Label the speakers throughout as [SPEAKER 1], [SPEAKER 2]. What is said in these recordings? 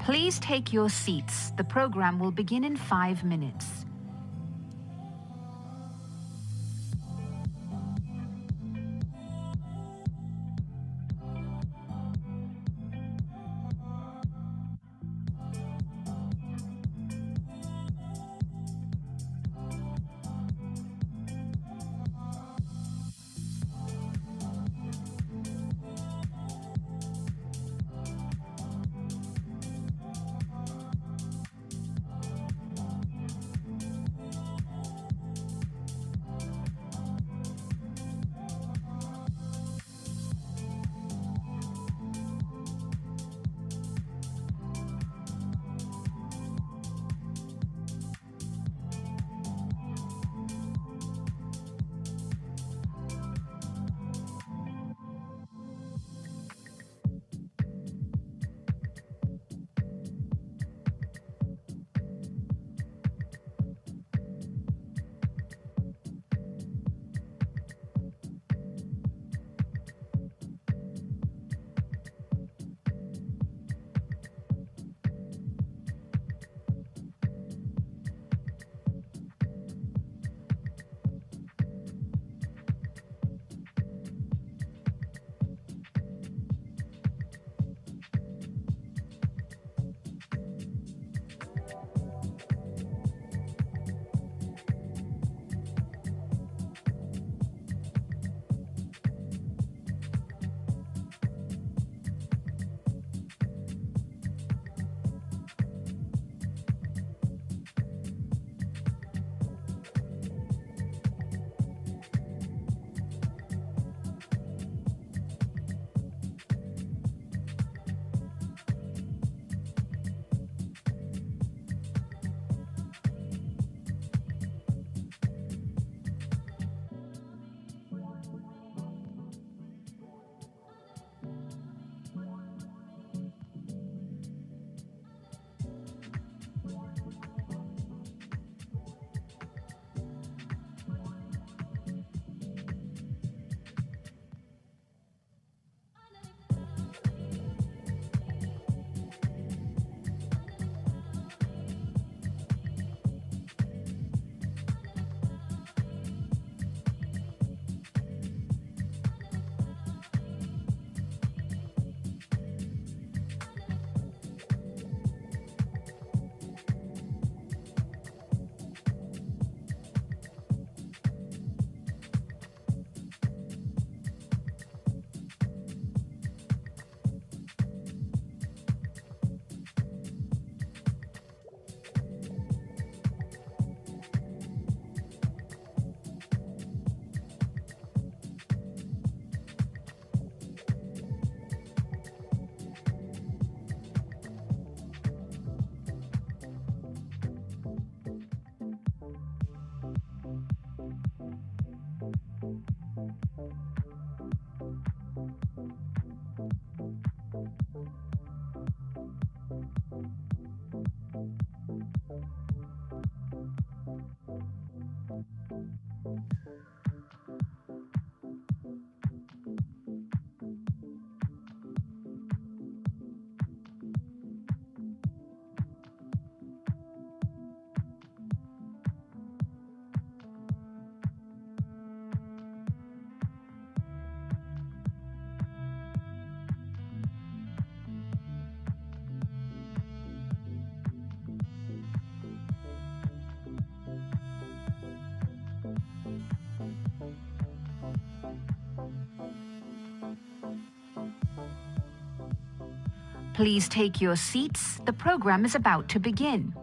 [SPEAKER 1] Please take your seats. The program will begin in 5 minutes. Please take your seats. The program is about to begin.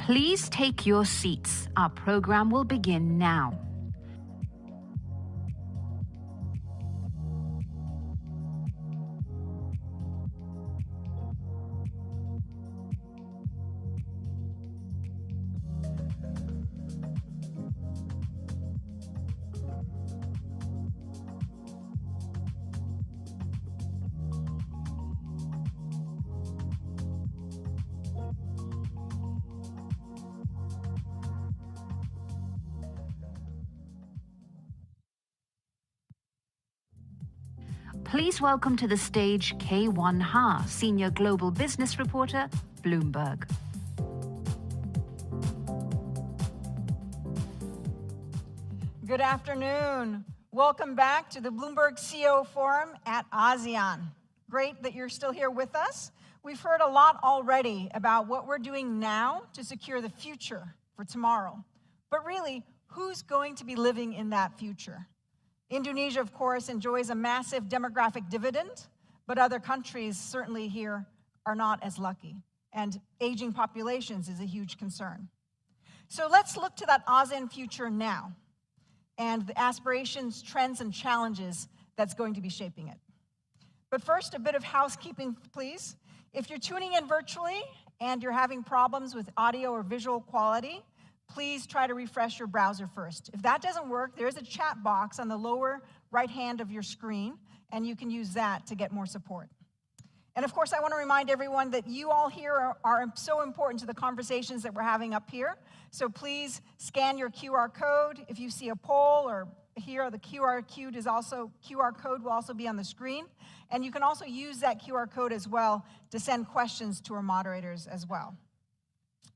[SPEAKER 1] Please take your seats. Our program will begin now. Please welcome to the stage K1 Ha, Senior Global Business Reporter, Bloomberg.
[SPEAKER 2] Good afternoon. Welcome back to the Bloomberg CEO Forum at Asean. Great that you're still here with us. We've heard a lot already about what we're doing now to secure the future for tomorrow. But really, who's going to be living in that future? Indonesia, of course, enjoys a massive demographic dividend, but other countries certainly here are not as lucky. And aging populations is a huge concern. So let's look to that ASEAN future now and the aspirations, trends, and challenges that's going to be shaping it. But first, a bit of housekeeping, please. If you're tuning in virtually and you're having problems with audio or visual quality, please try to refresh your browser first. If that doesn't work, there's a chat box on the lower right hand of your screen, and you can use that to get more support. And of course, I want to remind everyone that you all here are so important to the conversations that we're having up here. So please scan your QR code. If you see a poll, or here the QR code will also be on the screen. And you can also use that QR code as well to send questions to our moderators as well.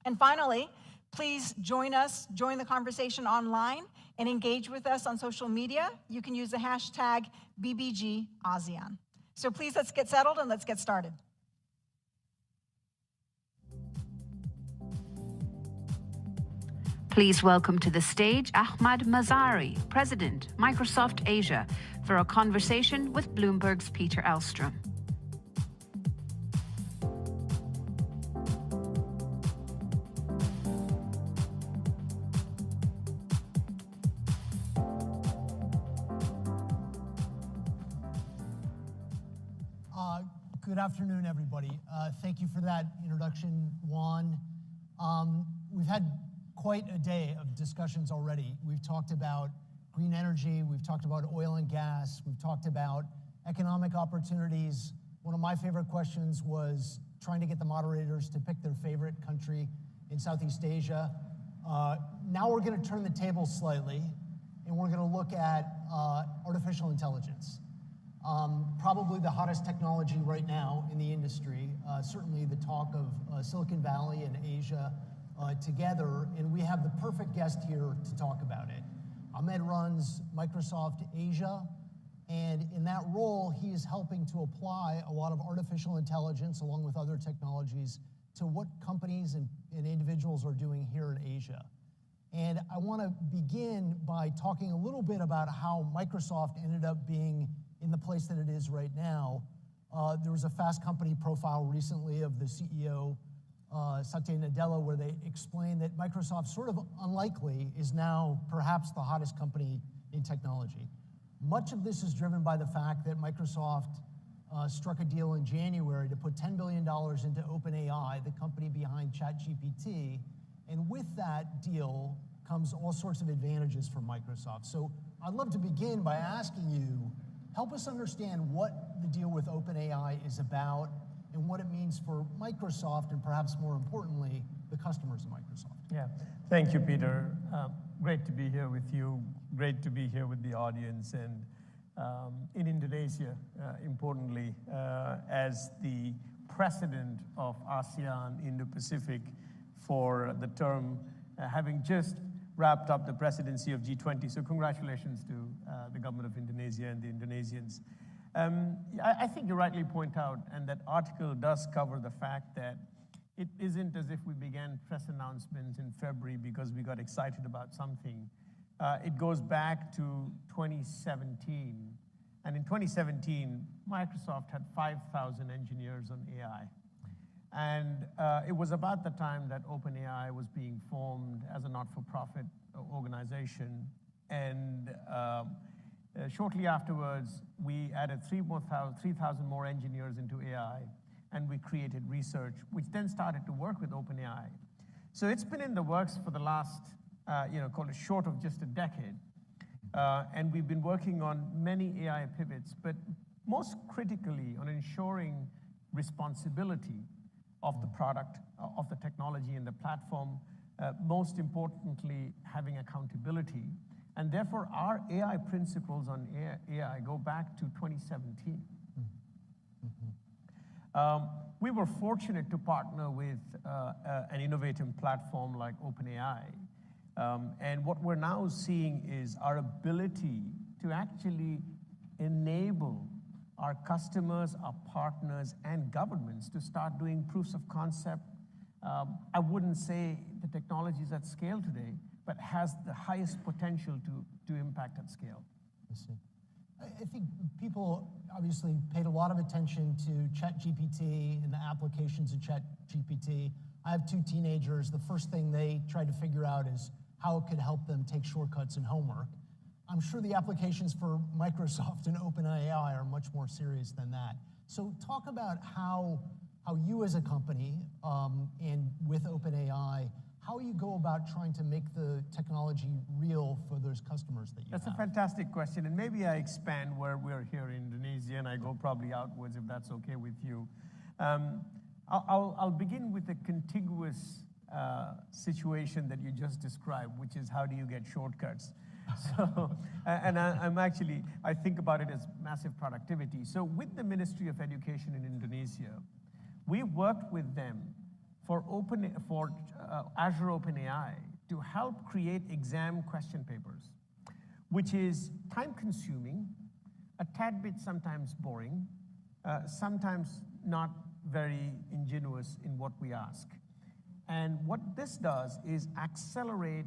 [SPEAKER 2] And finally, please join the conversation online and engage with us on social media. You can use the hashtag BBGASEAN. So please, let's get settled and let's get started.
[SPEAKER 1] Please welcome to the stage Ahmed Mazhari, President, Microsoft Asia, for a conversation with Bloomberg's Peter Elstrom.
[SPEAKER 3] Good afternoon, everybody. Thank you for that introduction, Juan. We've had quite a day of discussions already. We've talked about green energy, we've talked about oil and gas, we've talked about economic opportunities. One of my favorite questions was trying to get the moderators to pick their favorite country in Southeast Asia. Now we're going to turn the tables slightly, and we're going to look at artificial intelligence. Probably the hottest technology right now in the industry, certainly the talk of Silicon Valley and Asia together, and we have the perfect guest here to talk about it. Ahmed runs Microsoft Asia, and in that role, he is helping to apply a lot of artificial intelligence along with other technologies to what companies and individuals are doing here in Asia. And I want to begin by talking a little bit about how Microsoft ended up being in the place that it is right now. There was a Fast Company profile recently of the CEO, Satya Nadella, where they explained that Microsoft, sort of unlikely, is now perhaps the hottest company in technology. Much of this is driven by the fact that Microsoft struck a deal in January to put $10 billion into OpenAI, the company behind ChatGPT, and with that deal comes all sorts of advantages for Microsoft. So I'd love to begin by asking you, help us understand what the deal with OpenAI is about and what it means for Microsoft and perhaps more importantly, the customers of Microsoft.
[SPEAKER 4] Yeah, thank you, Peter. Great to be here with you. Great to be here with the audience and in Indonesia, importantly, as the president of ASEAN Indo-Pacific for the term, having just wrapped up the presidency of G20. So congratulations to the government of Indonesia and the Indonesians. I think you rightly point out, and that article does cover the fact that it isn't as if we began press announcements in February because we got excited about something. It goes back to 2017. And in 2017, Microsoft had 5,000 engineers on AI. And it was about the time that OpenAI was being formed as a not-for-profit organization. And shortly afterwards, we added 3,000 more engineers into AI, and we created research, which then started to work with OpenAI. So it's been in the works for the last, call it short of just a decade. And we've been working on many AI pivots, but most critically on ensuring responsibility of the product, of the technology and the platform, most importantly, having accountability. And therefore, our AI principles on AI go back to 2017. We were fortunate to partner with an innovative platform like OpenAI. And what we're now seeing is our ability to actually enable our customers, our partners, and governments to start doing proofs of concept. I wouldn't say the technology is at scale today, but has the highest potential to impact at scale.
[SPEAKER 3] I see. I think people obviously paid a lot of attention to ChatGPT and the applications of ChatGPT. I have 2 teenagers. The first thing they tried to figure out is how it could help them take shortcuts in homework. I'm sure the applications for Microsoft and OpenAI are much more serious than that. So talk about how you as a company and with OpenAI, how you go about trying to make the technology real for those customers that you have.
[SPEAKER 4] That's a fantastic question, and maybe I expand where we're here in Indonesia, and I go probably outwards if that's okay with you. I'll begin with the contiguous situation that you just described, which is how do you get shortcuts? So, and I think about it as massive productivity. So with the Ministry of Education in Indonesia, we worked with them for Azure OpenAI to help create exam question papers, which is time-consuming, a tad bit sometimes boring, sometimes not very ingenious in what we ask. And what this does is accelerate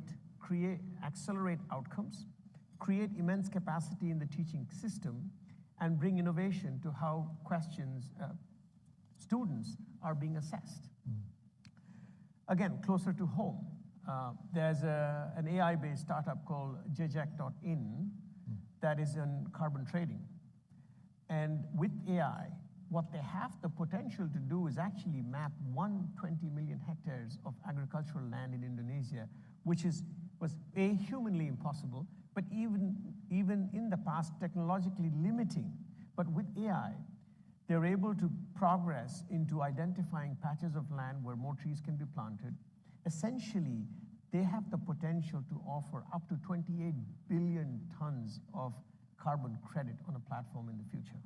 [SPEAKER 4] outcomes, create immense capacity in the teaching system, and bring innovation to how students are being assessed. Again, closer to home, there's an AI-based startup called Jejak.in that is in carbon trading. And with AI, what they have the potential to do is actually map 120 million hectares of agricultural land in Indonesia, which was humanly impossible, but even in the past, technologically limiting. But with AI, they're able to progress into identifying patches of land where more trees can be planted. Essentially, they have the potential to offer up to 28 billion tons of carbon credit on a platform in the future.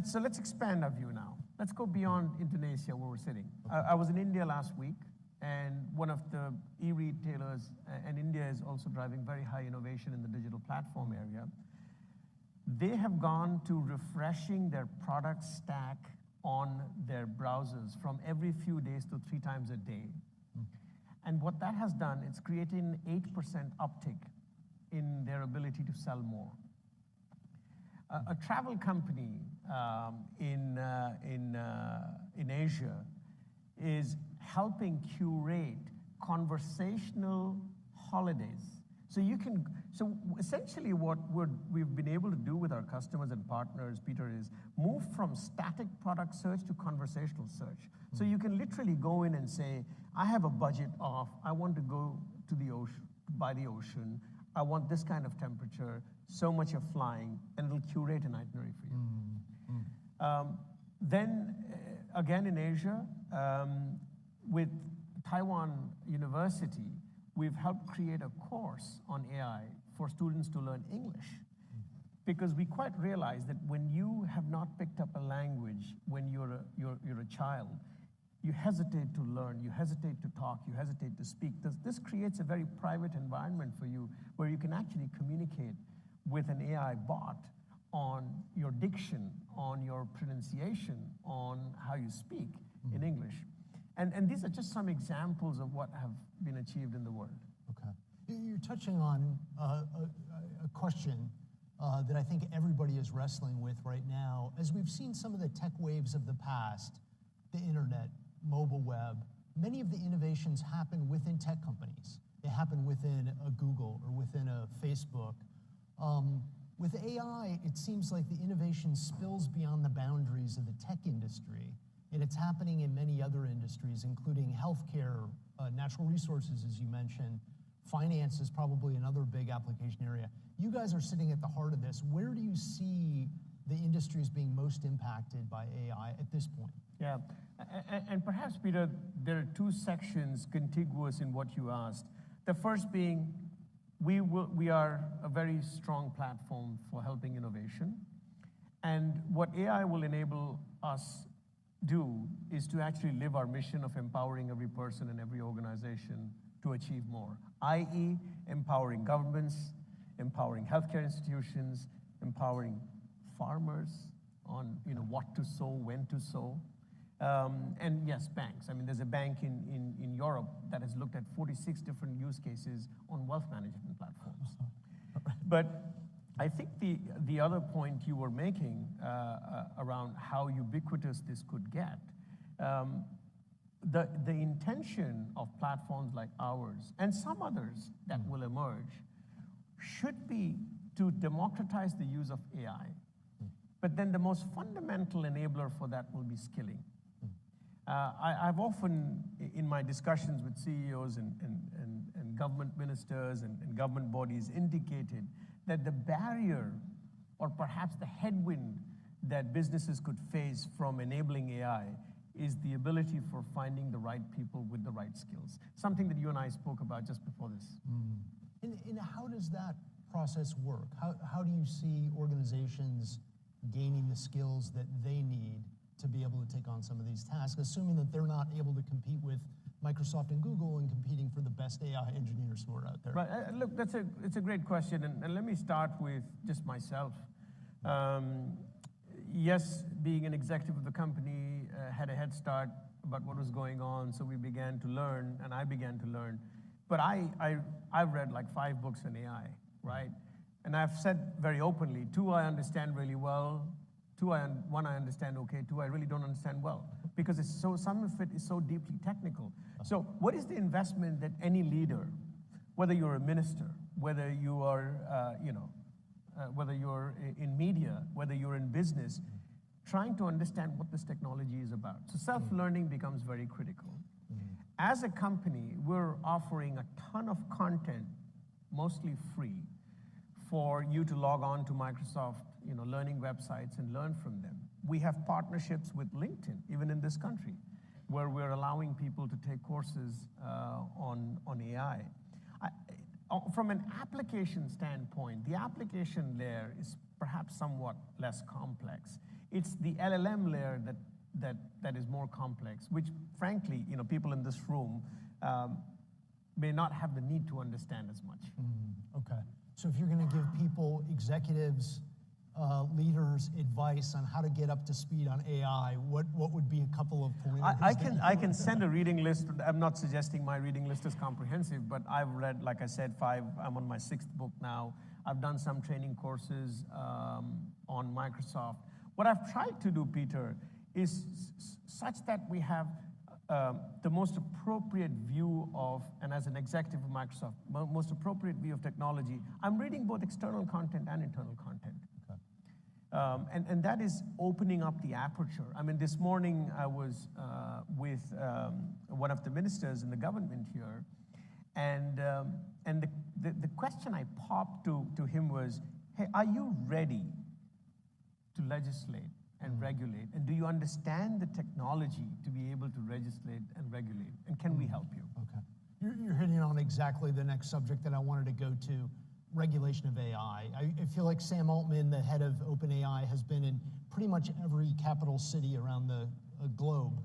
[SPEAKER 4] So let's expand our view now. Let's go beyond Indonesia, where we're sitting. I was in India last week, and one of the e-retailers, and India is also driving very high innovation in the digital platform area. They have gone to refreshing their product stack on their browsers from every few days to 3 times a day. And what that has done, it's created an 8% uptick in their ability to sell more. A travel company in Asia is helping curate conversational holidays. So essentially what we've been able to do with our customers and partners, Peter, is move from static product search to conversational search. So you can literally go in and say, I have a budget of, I want to go to the ocean, by the ocean, I want this kind of temperature, so much of flying, and it'll curate an itinerary for you. Then again in Asia, with Taiwan University, we've helped create a course on AI for students to learn English. Because we quite realize that when you have not picked up a language when you're a child, you hesitate to learn, you hesitate to talk, you hesitate to speak. This creates a very private environment for you where you can actually communicate with an AI bot on your diction, on your pronunciation, on how you speak in English. And these are just some examples of what have been achieved in the world.
[SPEAKER 3] Okay. You're touching on a question that I think everybody is wrestling with right now. As we've seen some of the tech waves of the past, the internet, mobile web, many of the innovations happen within tech companies. They happen within a Google or within a Facebook. With AI, it seems like the innovation spills beyond the boundaries of the tech industry, and it's happening in many other industries, including healthcare, natural resources, as you mentioned. Finance is probably another big application area. You guys are sitting at the heart of this. Where do you see the industries being most impacted by AI at this point?
[SPEAKER 4] Yeah, and perhaps, Peter, there are two sections contiguous in what you asked. The first being, we are a very strong platform for helping innovation. And what AI will enable us do is to actually live our mission of empowering every person and every organization to achieve more, i.e. empowering governments, empowering healthcare institutions, empowering farmers on what to sow, when to sow. And yes, banks. I mean, there's a bank in Europe that has looked at 46 different use cases on wealth management platforms. But I think the other point you were making around how ubiquitous this could get, the intention of platforms like ours and some others that will emerge should be to democratize the use of AI. But then the most fundamental enabler for that will be skilling. I've often, in my discussions with CEOs and government ministers and government bodies, indicated that the barrier or perhaps the headwind that businesses could face from enabling AI is the ability for finding the right people with the right skills. Something that you and I spoke about just before this.
[SPEAKER 3] And how does that process work? How do you see organizations gaining the skills that they need to be able to take on some of these tasks, assuming that they're not able to compete with Microsoft and Google and competing for the best AI engineers who are out there?
[SPEAKER 4] Right. Look, it's a great question, and let me start with just myself. Yes, being an executive of the company had a head start about what was going on, so we began to learn, and I began to learn. But I've read like 5 books on AI, right? And I've said very openly, 2 I understand really well, 1 I understand okay, 2 I really don't understand well, because some of it is so deeply technical. So what is the investment that any leader, whether you're a minister, whether you are, whether you're in media, whether you're in business, trying to understand what this technology is about? So self-learning becomes very critical. As a company, we're offering a ton of content, mostly free, for you to log on to Microsoft learning websites and learn from them. We have partnerships with LinkedIn, even in this country, where we're allowing people to take courses on AI. From an application standpoint, the application layer is perhaps somewhat less complex. It's the LLM layer that is more complex, which frankly, people in this room may not have the need to understand as much.
[SPEAKER 3] Okay. So if you're going to give people, executives, leaders, advice on how to get up to speed on AI, what would be a couple of pointers?
[SPEAKER 4] I can send a reading list. I'm not suggesting my reading list is comprehensive, but I've read, like I said, 5. I'm on my 6th book now. I've done some training courses on Microsoft. What I've tried to do, Peter, is such that we have the most appropriate view of, and as an executive of Microsoft, most appropriate view of technology. I'm reading both external content and internal content. And that is opening up the aperture. I mean, this morning I was with one of the ministers in the government here, and the question I popped to him was, hey, are you ready to legislate and regulate? And do you understand the technology to be able to legislate and regulate? And can we help you?
[SPEAKER 3] Okay. You're hitting on exactly the next subject that I wanted to go to. Regulation of AI. I feel like Sam Altman, the head of OpenAI, has been in pretty much every capital city around the globe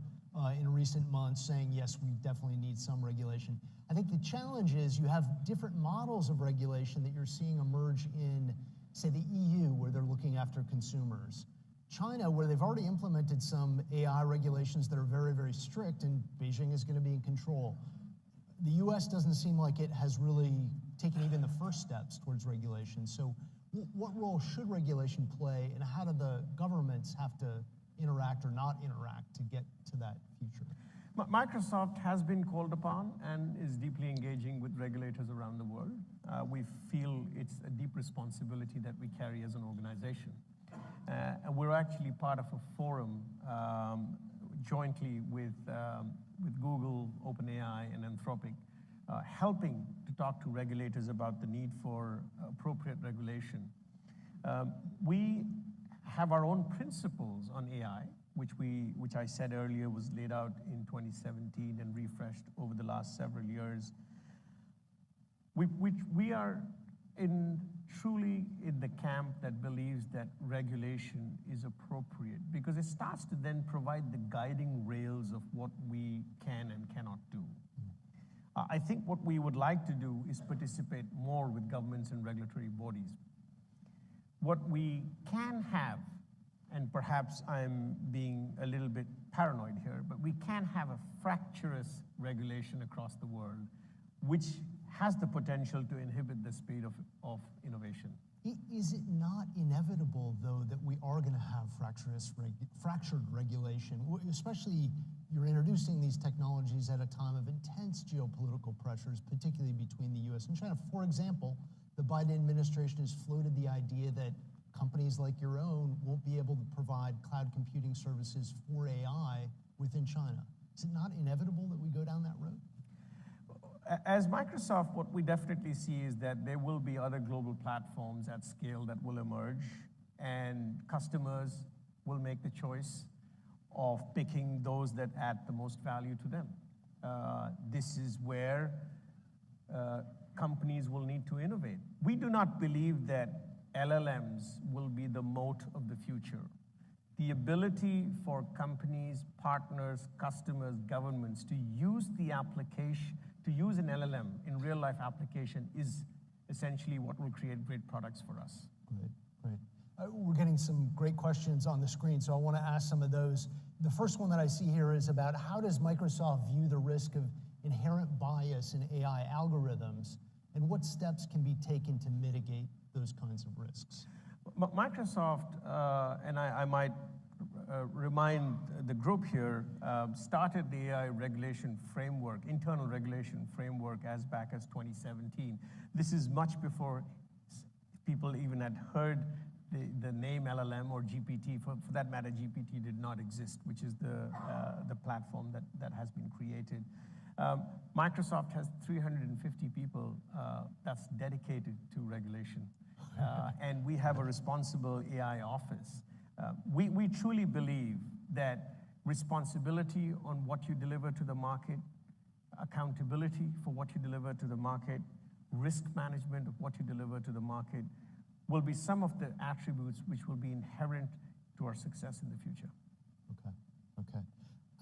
[SPEAKER 3] in recent months saying, yes, we definitely need some regulation. I think the challenge is you have different models of regulation that you're seeing emerge in, say, the EU, where they're looking after consumers. China, where they've already implemented some AI regulations that are very, very strict, and Beijing is going to be in control. The US doesn't seem like it has really taken even the first steps towards regulation. So What role should regulation play, and how do the governments have to interact or not interact to get to that future?
[SPEAKER 4] Microsoft has been called upon and is deeply engaging with regulators around the world. We feel it's a deep responsibility that we carry as an organization. And we're actually part of a forum jointly with Google, OpenAI, and Anthropic, helping to talk to regulators about the need for appropriate regulation. We have our own principles on AI, which I said earlier was laid out in 2017 and refreshed over the last several years. We are truly in the camp that believes that regulation is appropriate because it starts to then provide the guiding rails of what we can and cannot do. I think what we would like to do is participate more with governments and regulatory bodies. What we can have, and perhaps I'm being a little bit paranoid here, but we can have a fractious regulation across the world, which has the potential to inhibit the speed of innovation.
[SPEAKER 3] Is it not inevitable, though, that we are going to have fractured regulation, especially you're introducing these technologies at a time of intense geopolitical pressures, particularly between the US and China? For example, the Biden administration has floated the idea that companies like your own won't be able to provide cloud computing services for AI within China. Is it not inevitable that we go down that road?
[SPEAKER 4] As Microsoft, what we definitely see is that there will be other global platforms at scale that will emerge, and customers will make the choice of picking those that add the most value to them. This is where companies will need to innovate. We do not believe that LLMs will be the moat of the future. The ability for companies, partners, customers, governments to use the application, to use an LLM in real life application is essentially what will create great products for us.
[SPEAKER 3] Great. We're getting some great questions on the screen, so I want to ask some of those. The first one that I see here is about how does Microsoft view the risk of inherent bias in AI algorithms, and what steps can be taken to mitigate those kinds of risks?
[SPEAKER 4] Microsoft, and I might remind the group here, started the AI regulation framework, internal regulation framework, as back as 2017. This is much before people even had heard the name LLM or GPT. For that matter, GPT did not exist, which is the platform that has been created. Microsoft has 350 people that's dedicated to regulation. And we have a responsible AI office. We truly believe that responsibility on what you deliver to the market, accountability for what you deliver to the market, risk management of what you deliver to the market will be some of the attributes which will be inherent to our success in the future.
[SPEAKER 3] Okay.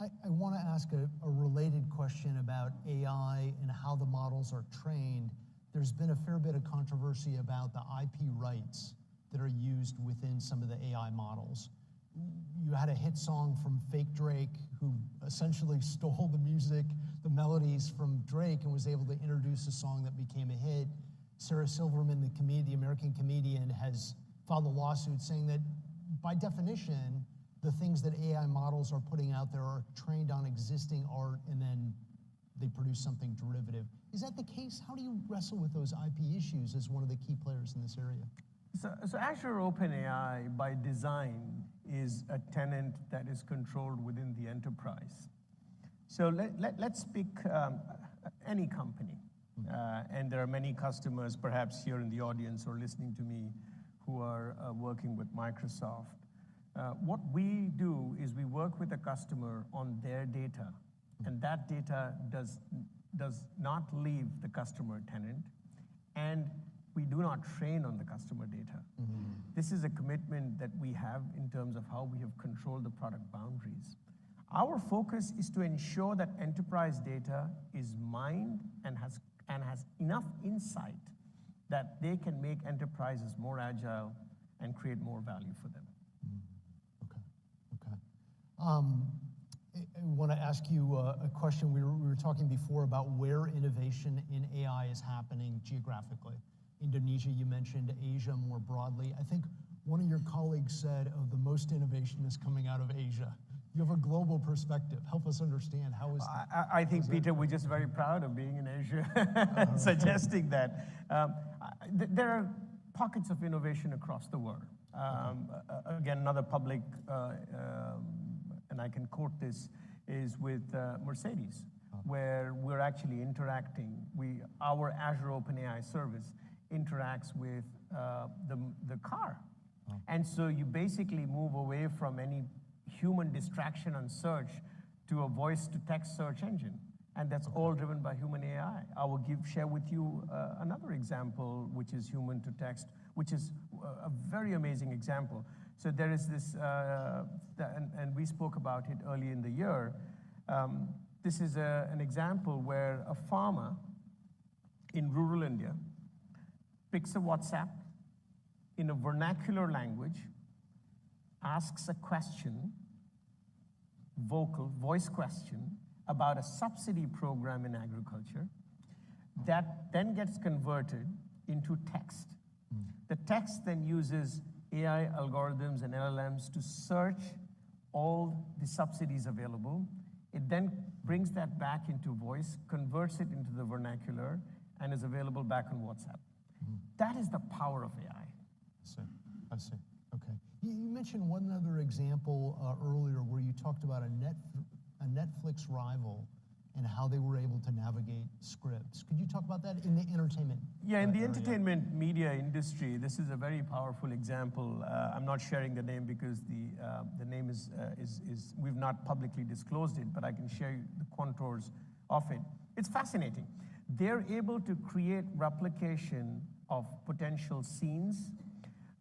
[SPEAKER 3] I want to ask a related question about AI and how the models are trained. There's been a fair bit of controversy about the IP rights that are used within some of the AI models. You had a hit song from fake Drake, who essentially stole the music, the melodies from Drake, and was able to introduce a song that became a hit. Sarah Silverman, the American comedian, has filed a lawsuit saying that, by definition, the things that AI models are putting out there are trained on existing art, and then they produce something derivative. Is that the case? How do you wrestle with those IP issues as one of the key players in this area?
[SPEAKER 4] So Azure OpenAI, by design, is a tenant that is controlled within the enterprise. So let's pick any company. And there are many customers, perhaps here in the audience or listening to me, who are working with Microsoft. What we do is we work with a customer on their data, and that data does not leave the customer tenant, and we do not train on the customer data. This is a commitment that we have in terms of how we have controlled the product boundaries. Our focus is to ensure that enterprise data is mined and has enough insight that they can make enterprises more agile and create more value for them.
[SPEAKER 3] Okay. I want to ask you a question. We were talking before about where innovation in AI is happening geographically. Indonesia, you mentioned Asia more broadly. I think one of your colleagues said, oh, the most innovation is coming out of Asia. You have a global perspective. Help us understand how is
[SPEAKER 4] I think, Peter, we're just very proud of being in Asia, suggesting that. There are pockets of innovation across the world. Again, another public, and I can quote this, is with Mercedes, where we're actually interacting. Our Azure OpenAI service interacts with the car. And so you basically move away from any human distraction on search to a voice-to-text search engine. And that's all driven by human AI. I will share with you another example, which is human-to-text, which is a very amazing example. So there is this, and we spoke about it early in the year. This is an example where a farmer in rural India picks a WhatsApp in a vernacular language, asks a question, voice question, about a subsidy program in agriculture that then gets converted into text. The text then uses AI algorithms and LLMs to search all the subsidies available. It then brings that back into voice, converts it into the vernacular, and is available back on WhatsApp. That is the power of AI.
[SPEAKER 3] I see. Okay. You mentioned one other example earlier where you talked about a Netflix rival and how they were able to navigate scripts. Could you talk about that in the entertainment?
[SPEAKER 4] Yeah, in the entertainment media industry, this is a very powerful example. I'm not sharing the name because the name is we've not publicly disclosed it, but I can share the contours of it. It's fascinating. They're able to create replication of potential scenes.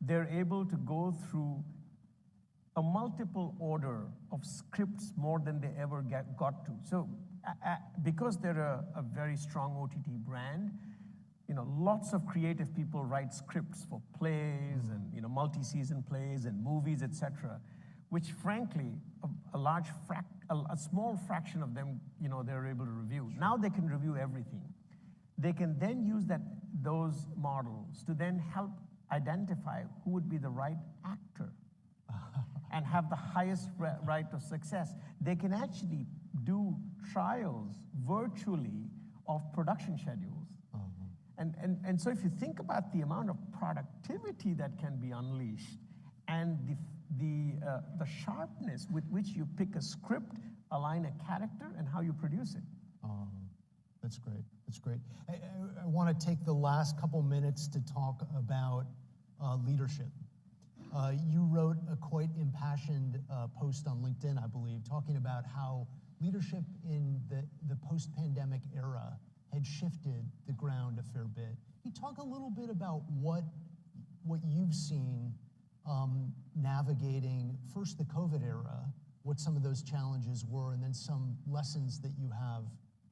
[SPEAKER 4] They're able to go through a multiple order of scripts more than they ever got to. So because they're a very strong OTT brand, lots of creative people write scripts for plays and multi-season plays and movies, etc., which frankly, a small fraction of them, they're able to review. Now they can review everything. They can then use those models to then help identify who would be the right actor and have the highest rate of success. They can actually do trials virtually of production schedules. And so if you think about the amount of productivity that can be unleashed and the sharpness with which you pick a script, align a character, and how you produce it.
[SPEAKER 3] That's great. That's great. I want to take the last couple minutes to talk about leadership. You wrote a quite impassioned post on LinkedIn, I believe, talking about how leadership in the post-pandemic era had shifted the ground a fair bit. Can you talk a little bit about what you've seen navigating first the COVID era, what some of those challenges were, and then some lessons that you have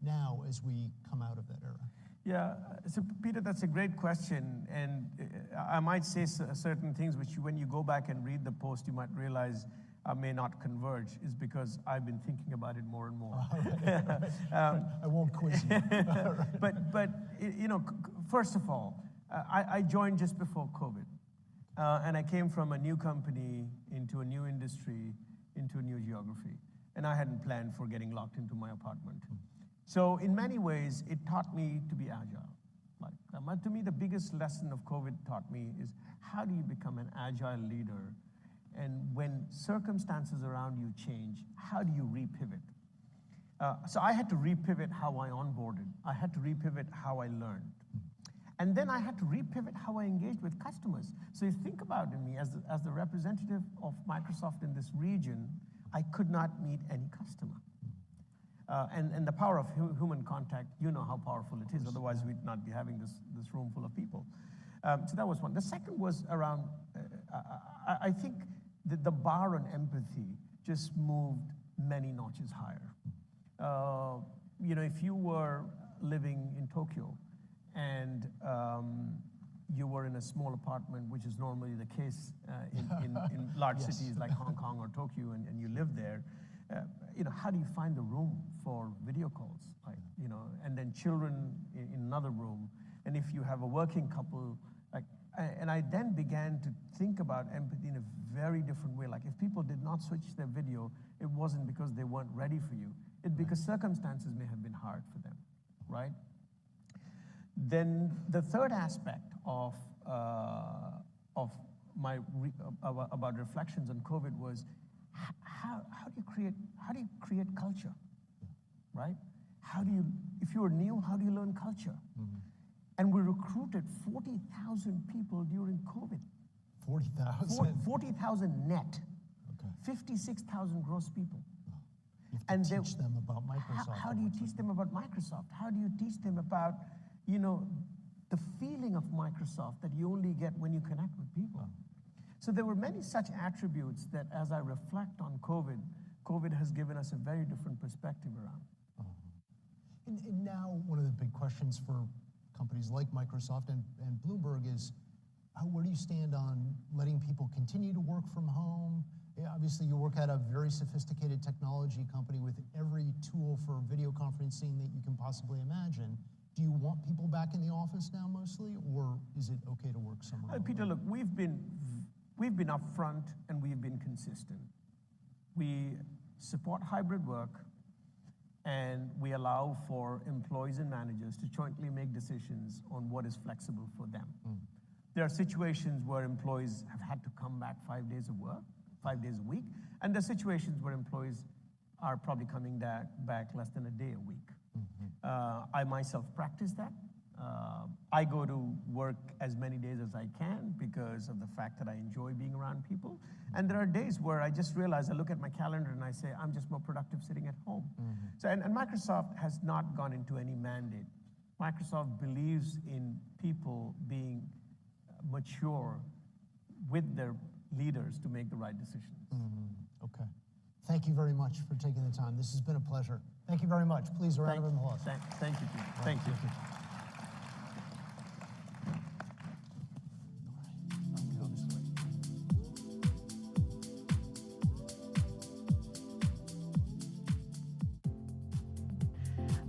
[SPEAKER 3] now as we come out of that era?
[SPEAKER 4] Yeah, so Peter, that's a great question. And I might say certain things which when you go back and read the post, you might realize I may not converge, is because I've been thinking about it more and more.
[SPEAKER 3] I won't quiz you.
[SPEAKER 4] But first of all, I joined just before COVID. And I came from a new company into a new industry, into a new geography. And I hadn't planned for getting locked into my apartment. So in many ways, it taught me to be agile. To me, the biggest lesson of COVID taught me is how do you become an agile leader? And when circumstances around you change, how do you repivot? So I had to repivot how I onboarded. I had to repivot how I learned. And then I had to repivot how I engaged with customers. So you think about me as the representative of Microsoft in this region, I could not meet any customer. And the power of human contact, you know how powerful it is. Otherwise, we'd not be having this room full of people. So that was one. The second was around, I think the bar on empathy just moved many notches higher. If you were living in Tokyo and you were in a small apartment, which is normally the case in large cities like Hong Kong or Tokyo, and you live there, how do you find the room for video calls? And then children in another room. And if you have a working couple, and I then began to think about empathy in a very different way. Like if people did not switch their video, it wasn't because they weren't ready for you. It's because circumstances may have been hard for them, right? Then the third aspect of my about reflections on COVID was how do you create culture, right? If you're new, how do you learn culture? And we recruited 40,000 people during COVID.
[SPEAKER 3] 40,000?
[SPEAKER 4] 40,000 net.
[SPEAKER 3] Okay.
[SPEAKER 4] 56,000 gross people.
[SPEAKER 3] You have to teach them about Microsoft.
[SPEAKER 4] How do you teach them about Microsoft? How do you teach them about, the feeling of Microsoft that you only get when you connect with people? So there were many such attributes that as I reflect on COVID has given us a very different perspective around.
[SPEAKER 3] And now one of the big questions for companies like Microsoft and Bloomberg is, where do you stand on letting people continue to work from home? Obviously, you work at a very sophisticated technology company with every tool for video conferencing that you can possibly imagine. Do you want people back in the office now mostly, or is it okay to work somewhere else?
[SPEAKER 4] Peter, look, we've been upfront and we've been consistent. We support hybrid work, and we allow for employees and managers to jointly make decisions on what is flexible for them. There are situations where employees have had to come back 5 days of work, 5 days a week, and there are situations where employees are probably coming back less than a day a week. I myself practice that. I go to work as many days as I can because of the fact that I enjoy being around people. And there are days where I just realize, I look at my calendar and I say, I'm just more productive sitting at home. So, and Microsoft has not gone into any mandate. Microsoft believes in people being mature with their leaders to make the right decisions.
[SPEAKER 3] Okay. Thank you very much for taking the time. This has been a pleasure. Thank you very much. Please, a round of applause.
[SPEAKER 4] Thank you, Peter. Thank you.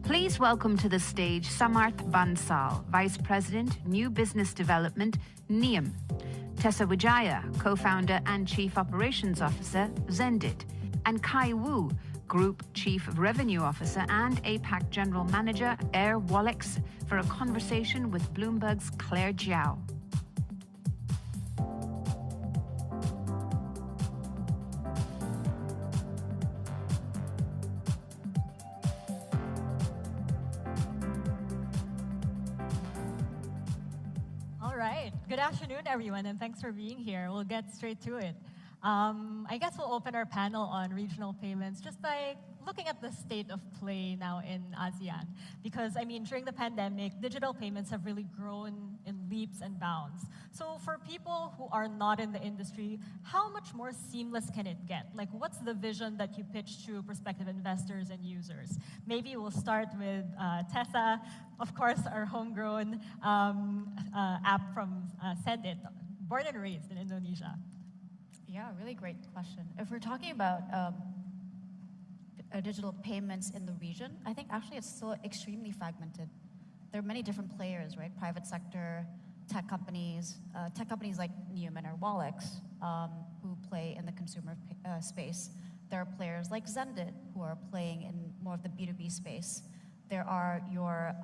[SPEAKER 1] Please welcome to the stage Samarth Bansal, Vice President, New Business Development, NIAM, Tessa Wijaya, Co-founder and Chief Operations Officer, Xendit, and Kai Wu, Group Chief Revenue Officer and APAC General Manager, Air Wallex, for a conversation with Bloomberg's Claire Jiao.
[SPEAKER 5] Good afternoon, everyone, and thanks for being here. We'll get straight to it. I guess we'll open our panel on regional payments just by looking at the state of play now in ASEAN. Because, during the pandemic, digital payments have really grown in leaps and bounds. So for people who are not in the industry, how much more seamless can it get? Like, what's the vision that you pitch to prospective investors and users? Maybe we'll start with Tessa, of course, our homegrown app from Xendit, born and raised in Indonesia.
[SPEAKER 6] Yeah, really great question. If we're talking about digital payments in the region, I think actually it's still extremely fragmented. There are many different players, right? Private sector, tech companies like NIAM and Wallex, who play in the consumer space. There are players like Xendit who are playing in more of the B2B space. There are your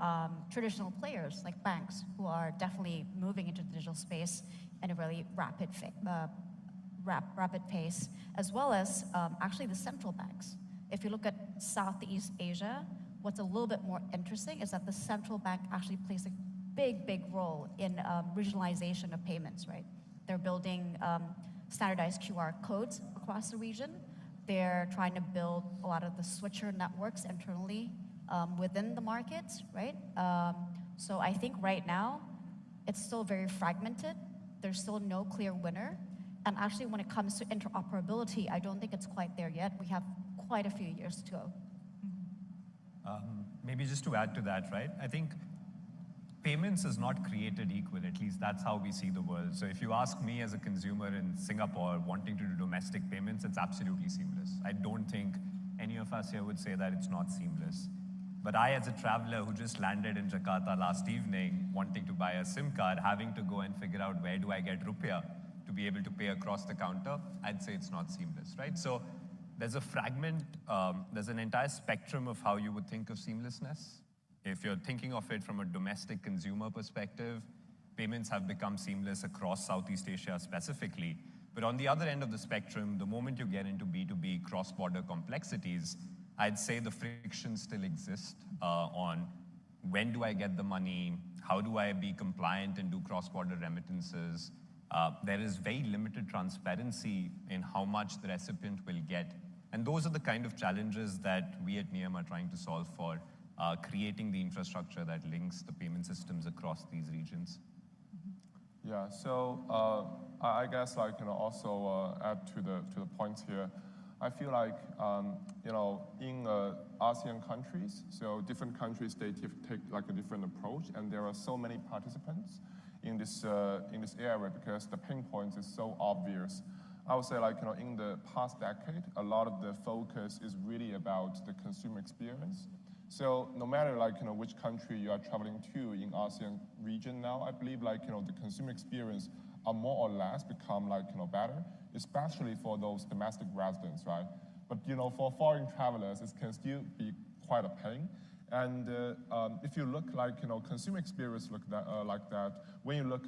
[SPEAKER 6] traditional players like banks who are definitely moving into the digital space in a really rapid pace, as well as actually the central banks. If you look at Southeast Asia, what's a little bit more interesting is that the central bank actually plays a big role in regionalization of payments, right? They're building standardized QR codes across the region. They're trying to build a lot of the switcher networks internally within the markets, right? So I think right now, it's still very fragmented. There's still no clear winner. And actually, when it comes to interoperability, I don't think it's quite there yet. We have quite a few years to go.
[SPEAKER 7] Maybe just to add to that, right? I think payments is not created equal. At least that's how we see the world. So if you ask me as a consumer in Singapore wanting to do domestic payments, it's absolutely seamless. I don't think any of us here would say that it's not seamless. But I, as a traveler who just landed in Jakarta last evening, wanting to buy a SIM card, having to go and figure out where do I get rupiah to be able to pay across the counter, I'd say it's not seamless, right? So there's a fragment, there's an entire spectrum of how you would think of seamlessness. If you're thinking of it from a domestic consumer perspective, payments have become seamless across Southeast Asia specifically. But on the other end of the spectrum, the moment you get into B2B cross-border complexities, I'd say the friction still exists on when do I get the money, how do I be compliant and do cross-border remittances. There is very limited transparency in how much the recipient will get. And those are the kind of challenges that we at NIAM are trying to solve for, creating the infrastructure that links the payment systems across these regions.
[SPEAKER 8] Yeah, so I guess also add to the points here. I feel like in ASEAN countries, so different countries they take like a different approach, and there are so many participants in this area because the pain points is so obvious. I would say in the past decade, a lot of the focus is really about the consumer experience. So no matter which country you are traveling to in ASEAN region now, I believe the consumer experience are more or less become better, especially for those domestic residents, right? But for foreign travelers, it can still be quite a pain. And if you look consumer experience like that, when you look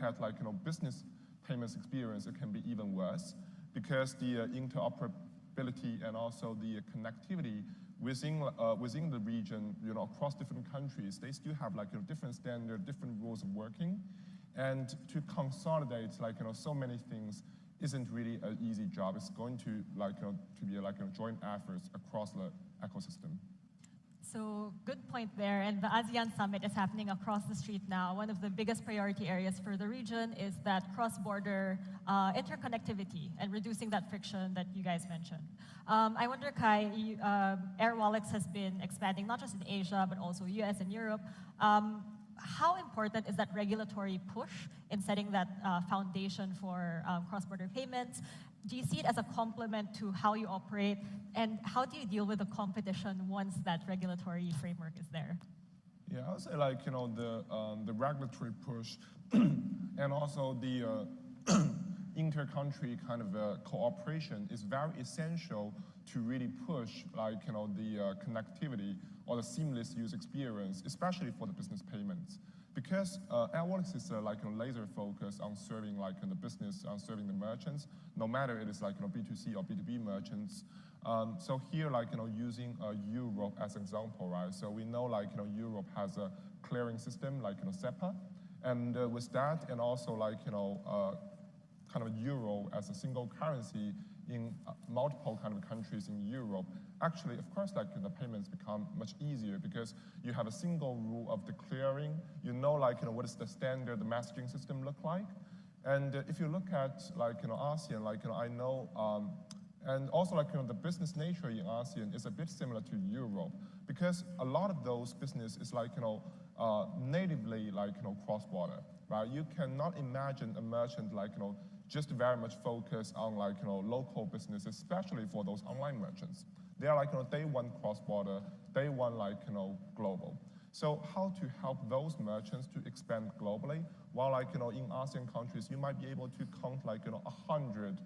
[SPEAKER 8] at business payments experience, it can be even worse because the interoperability and also the connectivity within the region, across different countries, they still have different standard, different rules of working. And to consolidate so many things isn't really an easy job. It's going to be joint efforts across the ecosystem.
[SPEAKER 5] So good point there. And the ASEAN Summit is happening across the street now. One of the biggest priority areas for the region is that cross-border interconnectivity and reducing that friction that you guys mentioned. I wonder, Kai, Air Wallets has been expanding not just in Asia, but also US and Europe. How important is that regulatory push in setting that foundation for cross-border payments? Do you see it as a complement to how you operate? And how do you deal with the competition once that regulatory framework is there?
[SPEAKER 8] Yeah, I would say the regulatory push and also the inter-country kind of cooperation is very essential to really push the connectivity or the seamless user experience, especially for the business payments. Because Air Wallets is laser focused on serving the business, on serving the merchants, no matter it is B2C or B2B merchants. So here using Europe as an example, right? So we know Europe has a clearing system SEPA, and with that and also kind of euro as a single currency in multiple kind of countries in Europe, actually, of course, the payments become much easier because you have a single rule of the clearing. You know, what is the standard the messaging system look like. And if you look at ASEAN, I know, and also the business nature in ASEAN is a bit similar to Europe because a lot of those business is natively cross-border, right? You cannot imagine a merchant just very much focused on local business, especially for those online merchants. They are day one cross-border, day one global. So how to help those merchants to expand globally? While in ASEAN countries, you might be able to count 100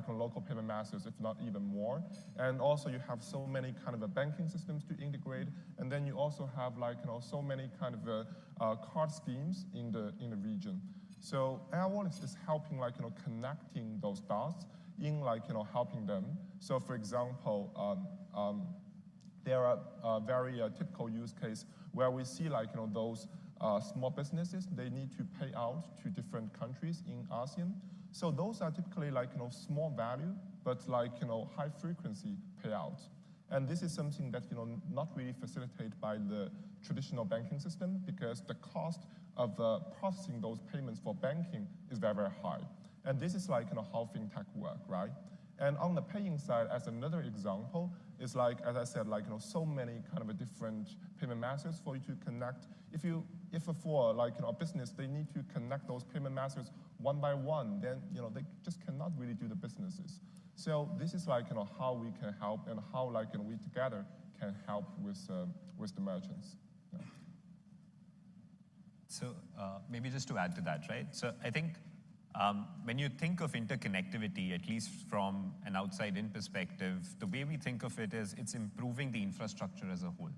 [SPEAKER 8] local payment methods, if not even more. And also you have so many kind of banking systems to integrate, and then you also have so many kind of card schemes in the region. So Air Wallets is helping connecting those dots in helping them. So for example, there are a very typical use case where we see those small businesses, they need to pay out to different countries in ASEAN. So those are typically small value, but high frequency payouts. And this is something that not really facilitated by the traditional banking system because the cost of processing those payments for banking is very, very high. And this is how fintech work, right? And on the paying side, as another example, is as I said, so many kind of different payment methods for you to connect. If for a business, they need to connect those payment methods one by one, then they just cannot really do the businesses. So this is how we can help and how we together can help with the merchants. Yeah.
[SPEAKER 7] So maybe just to add to that, right? So I think when you think of interconnectivity, at least from an outside-in perspective, the way we think of it is it's improving the infrastructure as a whole.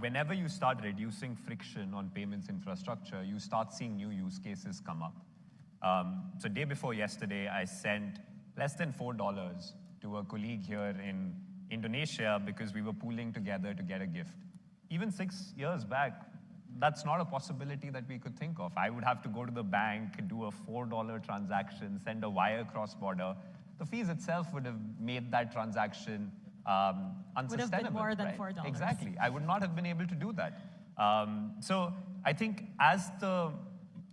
[SPEAKER 7] Whenever you start reducing friction on payments infrastructure, you start seeing new use cases come up. So day before yesterday, I sent less than $4 to a colleague here in Indonesia because we were pooling together to get a gift. Even 6 years back, that's not a possibility that we could think of. I would have to go to the bank, do a $4 transaction, send a wire cross-border. The fees itself would have made that transaction unsustainable.
[SPEAKER 5] Would have been more than
[SPEAKER 7] right?
[SPEAKER 5] $4.
[SPEAKER 7] Exactly. I would not have been able to do that. So I think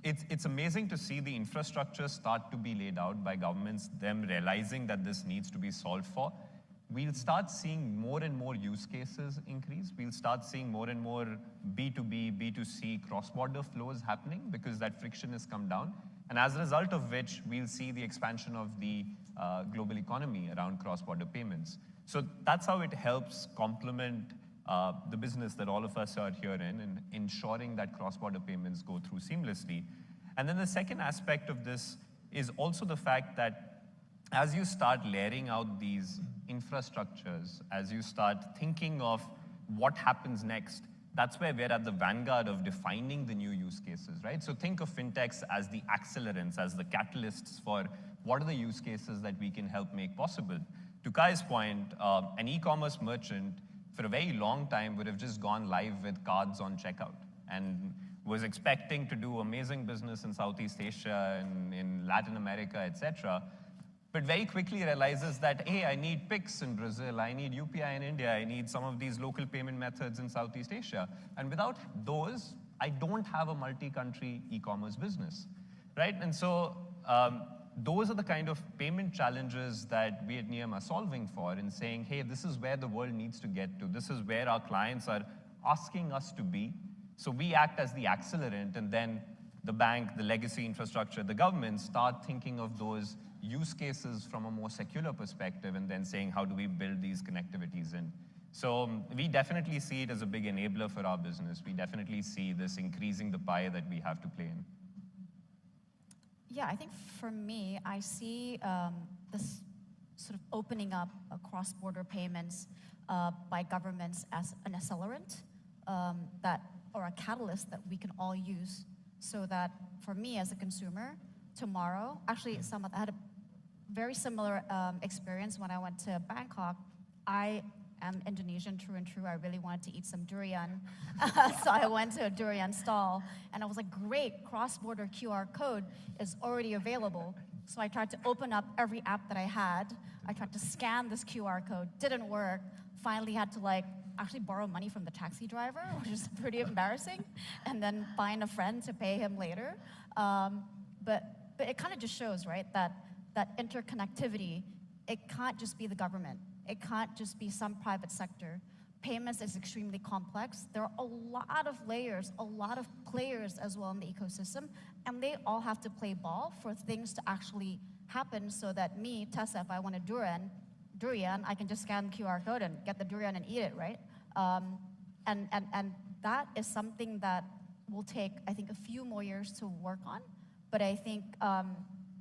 [SPEAKER 7] it's amazing to see the infrastructure start to be laid out by governments, them realizing that this needs to be solved for. We'll start seeing more and more use cases increase. We'll start seeing more and more B2B, B2C cross-border flows happening because that friction has come down. And as a result of which, we'll see the expansion of the global economy around cross-border payments. So that's how it helps complement the business that all of us are here in and ensuring that cross-border payments go through seamlessly. And then the second aspect of this is also the fact that as you start layering out these infrastructures, as you start thinking of what happens next, that's where we're at the vanguard of defining the new use cases, right? So think of fintechs as the accelerants, as the catalysts for what are the use cases that we can help make possible. To Kai's point, an e-commerce merchant for a very long time would have just gone live with cards on checkout and was expecting to do amazing business in Southeast Asia and in Latin America, etc. But very quickly realizes that, hey, I need Pix in Brazil, I need UPI in India, I need some of these local payment methods in Southeast Asia. And without those, I don't have a multi-country e-commerce business, right? And so those are the kind of payment challenges that we at Niem are solving for in saying, hey, this is where the world needs to get to. This is where our clients are asking us to be. So we act as the accelerant, and then the bank, the legacy infrastructure, the government start thinking of those use cases from a more secular perspective and then saying, how do we build these connectivities in? So we definitely see it as a big enabler for our business. We definitely see this increasing the pie that we have to play in.
[SPEAKER 6] Yeah, I think for me, I see this sort of opening up cross-border payments by governments as an accelerant or a catalyst that we can all use so that for me as a consumer, tomorrow, actually, I had a very similar experience when I went to Bangkok. I am Indonesian, true and true. I really wanted to eat some durian. So I went to a durian stall, and I was like, great, cross-border QR code is already available. So I tried to open up every app that I had. I tried to scan this QR code, didn't work. Finally had to actually borrow money from the taxi driver, which is pretty embarrassing, and then find a friend to pay him later. But it kind of just shows, right, that interconnectivity, it can't just be the government. It can't just be some private sector. Payments is extremely complex. There are a lot of layers, a lot of players as well in the ecosystem, and they all have to play ball for things to actually happen so that me, Tessa, if I want a durian, I can just scan the QR code and get the durian and eat it, right? And that is something that will take, I think, a few more years to work on. But I think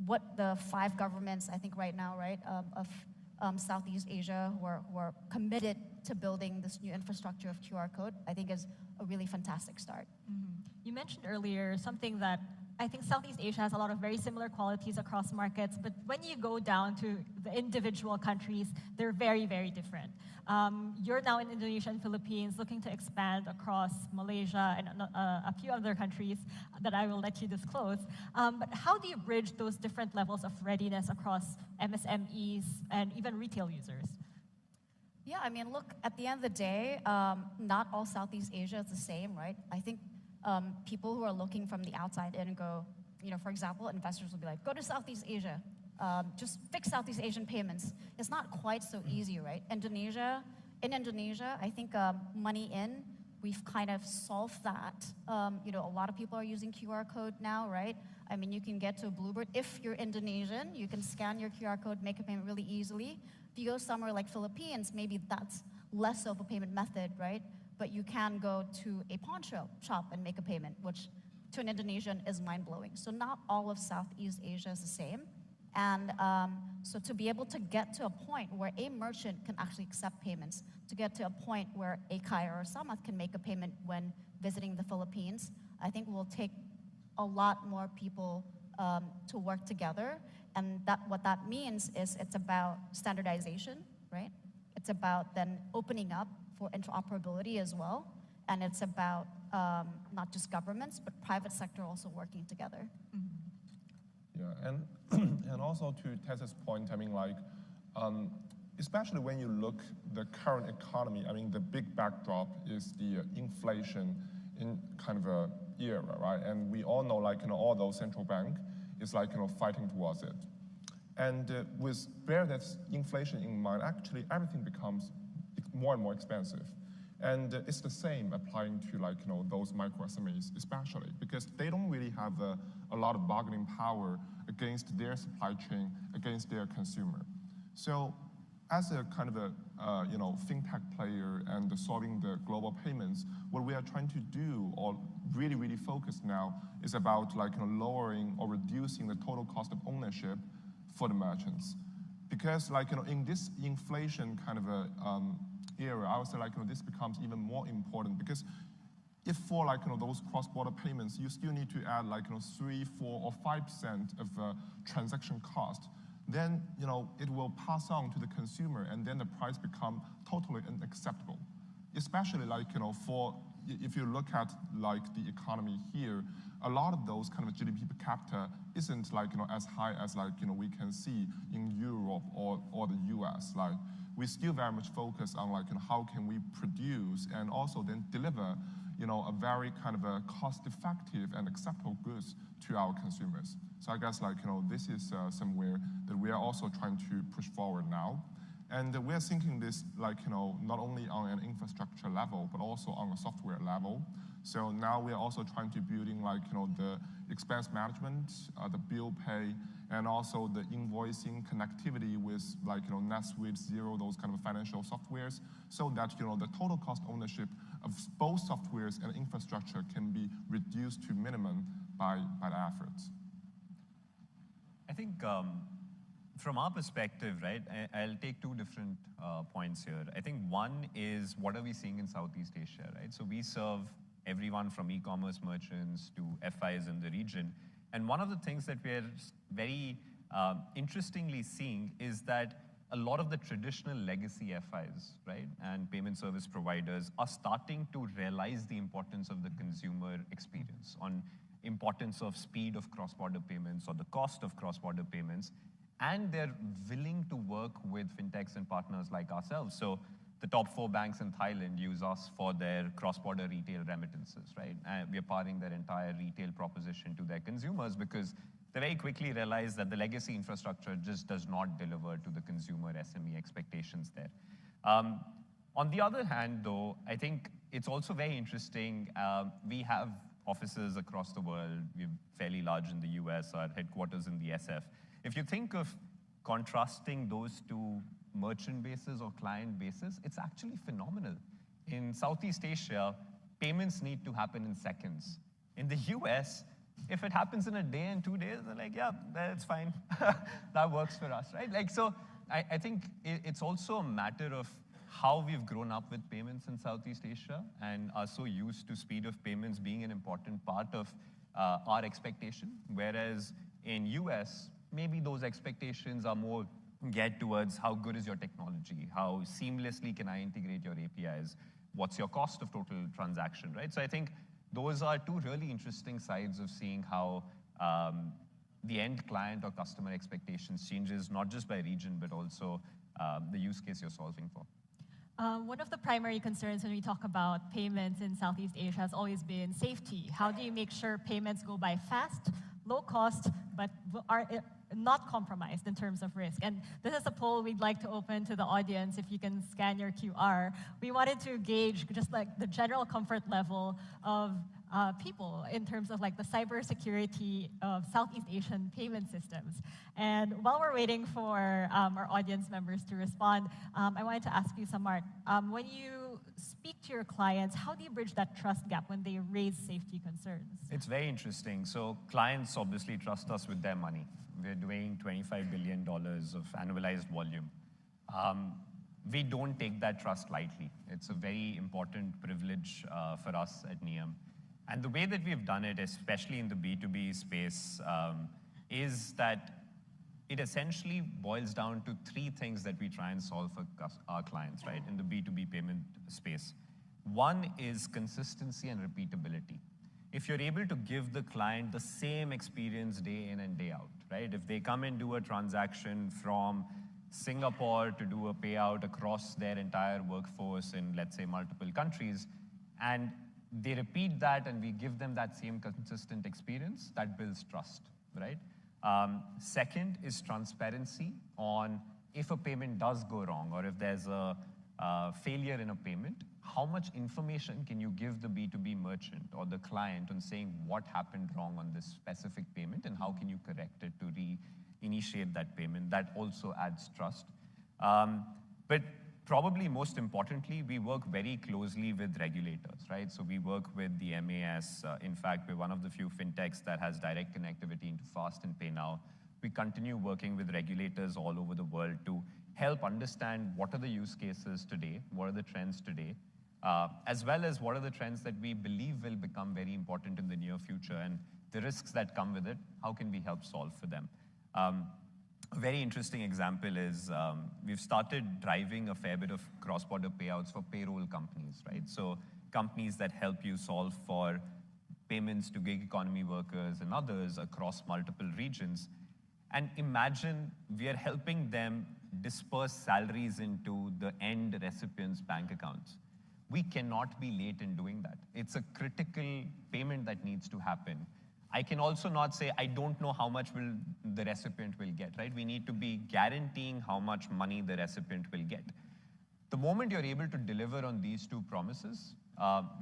[SPEAKER 6] what the 5 governments, I think right now, right, of Southeast Asia who are committed to building this new infrastructure of QR code, I think is a really fantastic start.
[SPEAKER 5] Mm-hmm. You mentioned earlier something that I think Southeast Asia has a lot of very similar qualities across markets, but when you go down to the individual countries, they're very, very different. You're now in Indonesia and Philippines looking to expand across Malaysia and a few other countries that I will let you disclose. But how do you bridge those different levels of readiness across MSMEs and even retail users?
[SPEAKER 6] Yeah, I mean, look, at the end of the day, not all Southeast Asia is the same, right? I think people who are looking from the outside in go, for example, investors will be like, go to Southeast Asia, just fix Southeast Asian payments. It's not quite so easy, right? In Indonesia, I think money in, we've kind of solved that. A lot of people are using QR code now, right? I mean, you can get to Bloomberg. If you're Indonesian, you can scan your QR code, make a payment really easily. If you go somewhere like Philippines, maybe that's less of a payment method, right? But you can go to a pawn shop and make a payment, which to an Indonesian is mind-blowing. So not all of Southeast Asia is the same. And so to be able to get to a point where a merchant can actually accept payments, to get to a point where a Kaya or Samath can make a payment when visiting the Philippines, I think will take a lot more people to work together. And what that means is it's about standardization, right? It's about then opening up for interoperability as well. And it's about not just governments, but private sector also working together.
[SPEAKER 8] Yeah, and also to Tessa's point, I mean, like, especially when you look the current economy, I mean, the big backdrop is the inflation in kind of a era, right? And we all know, like, all those central bank is like, fighting towards it. And with bear that inflation in mind, actually everything becomes more and more expensive. And it's the same applying to, like, those micro SMEs, especially because they don't really have a lot of bargaining power against their supply chain, against their consumer. So as a kind of a fintech player and solving the global payments, what we are trying to do, or really, really focus now, is about, like, lowering or reducing the total cost of ownership for the merchants. Because, like, in this inflation kind of a era, I would say, like, this becomes even more important, because if for, like, those cross-border payments, you still need to add, like, 3, 4, or 5% of transaction cost, then, it will pass on to the consumer, and then the price become totally unacceptable. Especially, like, if you look at, like, the economy here, a lot of those kind of GDP per capita isn't, like, as high as, like, we can see in Europe or the US. Like, we still very much focus on, like, how can we produce and also then deliver, a very kind of a cost-effective and acceptable goods to our consumers. So I guess, like, this is somewhere that we are also trying to push forward now. And we are thinking this, like, not only on an infrastructure level, but also on a software level. So now we are also trying to building, like, the expense management, the bill pay, and also the invoicing connectivity with, like, NetSuite, Xero, those kind of financial softwares, so that, the total cost ownership of both softwares and infrastructure can be reduced to minimum by the efforts.
[SPEAKER 7] I think from our perspective, right, I'll take two different points here. I think one is, what are we seeing in Southeast Asia, right? So we serve everyone from e-commerce merchants to FIs in the region. And one of the things that we're very interestingly seeing is that a lot of the traditional legacy FIs, right, and payment service providers are starting to realize the importance of the consumer experience, on importance of speed of cross-border payments or the cost of cross-border payments, and they're willing to work with fintechs and partners like ourselves. So the top 4 banks in Thailand use us for their cross-border retail remittances, right? And we're powering their entire retail proposition to their consumers because they very quickly realize that the legacy infrastructure just does not deliver to the consumer SME expectations there. On the other hand, though, I think it's also very interesting. We have offices across the world. We're fairly large in the US, our headquarters in the SF. If you think of contrasting those two merchant bases or client bases, it's actually phenomenal. In Southeast Asia, payments need to happen in seconds. In the US, if it happens in a day and 2 days, they're like, yeah, that's fine. That works for us, right? Like, so I think it's also a matter of how we've grown up with payments in Southeast Asia and are so used to speed of payments being an important part of our expectation. Whereas in US, maybe those expectations are more geared towards how good is your technology, how seamlessly can I integrate your APIs, what's your cost of total transaction, right? So I think those are two really interesting sides of seeing how the end client or customer expectations changes, not just by region, but also the use case you're solving for.
[SPEAKER 5] One of the primary concerns when we talk about payments in Southeast Asia has always been safety. How do you make sure payments go by fast, low cost, but are not compromised in terms of risk. And this is a poll we'd like to open to the audience. If you can scan your QR, we wanted to gauge just like the general comfort level of people in terms of like the cybersecurity of Southeast Asian payment systems. And while we're waiting for our audience members to respond, I wanted to ask you, Samart, when you speak to your clients, how do you bridge that trust gap when they raise safety concerns?
[SPEAKER 7] It's very interesting. So clients obviously trust us with their money. We're doing $25 billion of annualized volume. We don't take that trust lightly. It's a very important privilege for us at NIAM. And the way that we've done it, especially in the B2B space, is that it essentially boils down to three things that we try and solve for our clients, right, in the B2B payment space. One is consistency and repeatability. If you're able to give the client the same experience day in and day out, right? If they come and do a transaction from Singapore to do a payout across their entire workforce in, let's say, multiple countries, and they repeat that and we give them that same consistent experience, that builds trust, right? Second is transparency on if a payment does go wrong or if there's a failure in a payment, how much information can you give the B2B merchant or the client on saying what happened wrong on this specific payment and how can you correct it to reinitiate that payment? That also adds trust. But probably most importantly, we work very closely with regulators, right? So we work with the MAS. In fact, we're one of the few fintechs that has direct connectivity into Fast and Pay Now. We continue working with regulators all over the world to help understand what are the use cases today, what are the trends today, as well as what are the trends that we believe will become very important in the near future and the risks that come with it, how can we help solve for them? A very interesting example is we've started driving a fair bit of cross-border payouts for payroll companies, right? So companies that help you solve for payments to gig economy workers and others across multiple regions. And imagine we are helping them disperse salaries into the end recipient's bank accounts. We cannot be late in doing that. It's a critical payment that needs to happen. I can also not say, I don't know how much the recipient will get, right? We need to be guaranteeing how much money the recipient will get. The moment you're able to deliver on these two promises,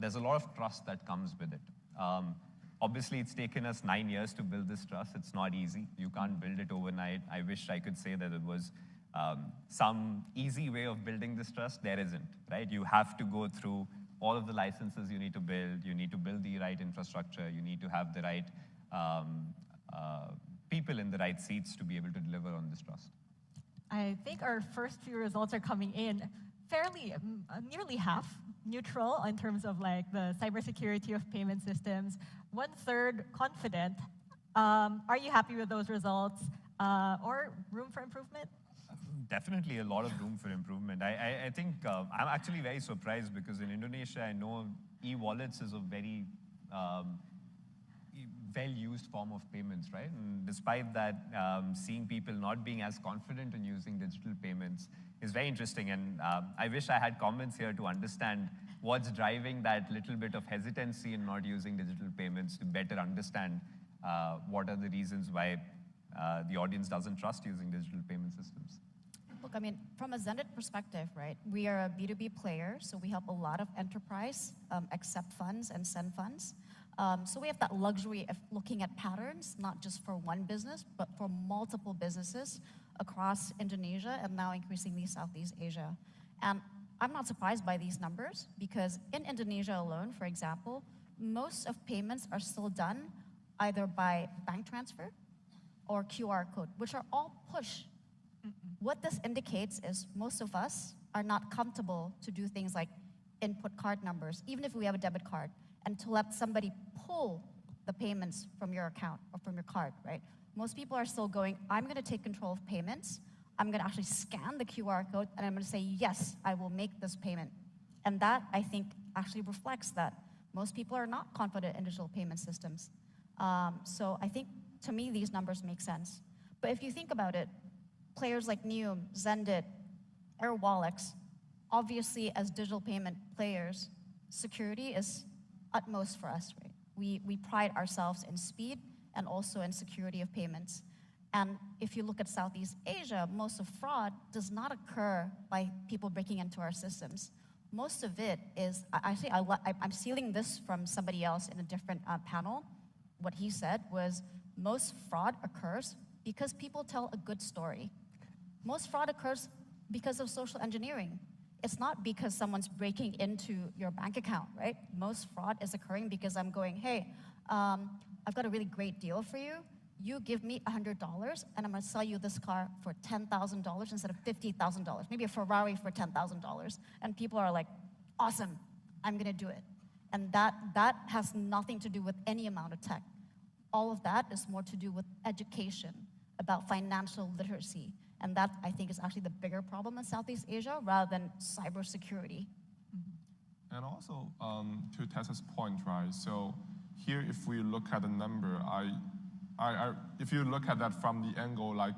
[SPEAKER 7] there's a lot of trust that comes with it. Obviously, it's taken us 9 years to build this trust. It's not easy. You can't build it overnight. I wish I could say that it was some easy way of building this trust. There isn't, right? You have to go through all of the licenses you need to build. You need to build the right infrastructure. You need to have the right people in the right seats to be able to deliver on this trust.
[SPEAKER 5] I think our first few results are coming in fairly, nearly half neutral in terms of like the cybersecurity of payment systems. 1/3 confident. Are you happy with those results or room for improvement?
[SPEAKER 7] Definitely a lot of room for improvement. I think I'm actually very surprised because in Indonesia, I know e-wallets is a very well-used form of payments, right? And despite that, seeing people not being as confident in using digital payments is very interesting. And I wish I had comments here to understand what's driving that little bit of hesitancy in not using digital payments to better understand what are the reasons why the audience doesn't trust using digital payment systems.
[SPEAKER 6] Look, I mean, from a Xendit perspective, right, we are a B2B player, so we help a lot of enterprise accept funds and send funds. So we have that luxury of looking at patterns, not just for one business, but for multiple businesses across Indonesia and now increasingly Southeast Asia. And I'm not surprised by these numbers because in Indonesia alone, for example, most of payments are still done either by bank transfer or QR code, which are all push. What this indicates is most of us are not comfortable to do things like input card numbers, even if we have a debit card, and to let somebody pull the payments from your account or from your card, right? Most people are still going, I'm going to take control of payments. I'm going to actually scan the QR code, and I'm going to say, yes, I will make this payment. And that, I think, actually reflects that most people are not confident in digital payment systems. So I think, to me, these numbers make sense. But if you think about it, players like NIAM, Xendit, Airwallex, obviously as digital payment players, security is utmost for us, right? We pride ourselves in speed and also in security of payments. And if you look at Southeast Asia, most of fraud does not occur by people breaking into our systems. Most of it is, I'm stealing this from somebody else in a different panel. What he said was, most fraud occurs because people tell a good story. Most fraud occurs because of social engineering. It's not because someone's breaking into your bank account, right? Most fraud is occurring because I'm going, hey, I've got a really great deal for you. You give me $100, and I'm gonna sell you this car for $10,000 instead of $50,000, maybe a Ferrari for $10,000. And people are like, awesome, I'm gonna do it. And that has nothing to do with any amount of tech. All of that is more to do with education, about financial literacy. And that, I think, is actually the bigger problem in Southeast Asia rather than cybersecurity.
[SPEAKER 8] And also, to Tessa's point, right? So here, if we look at the number, if you look at that from the angle, like,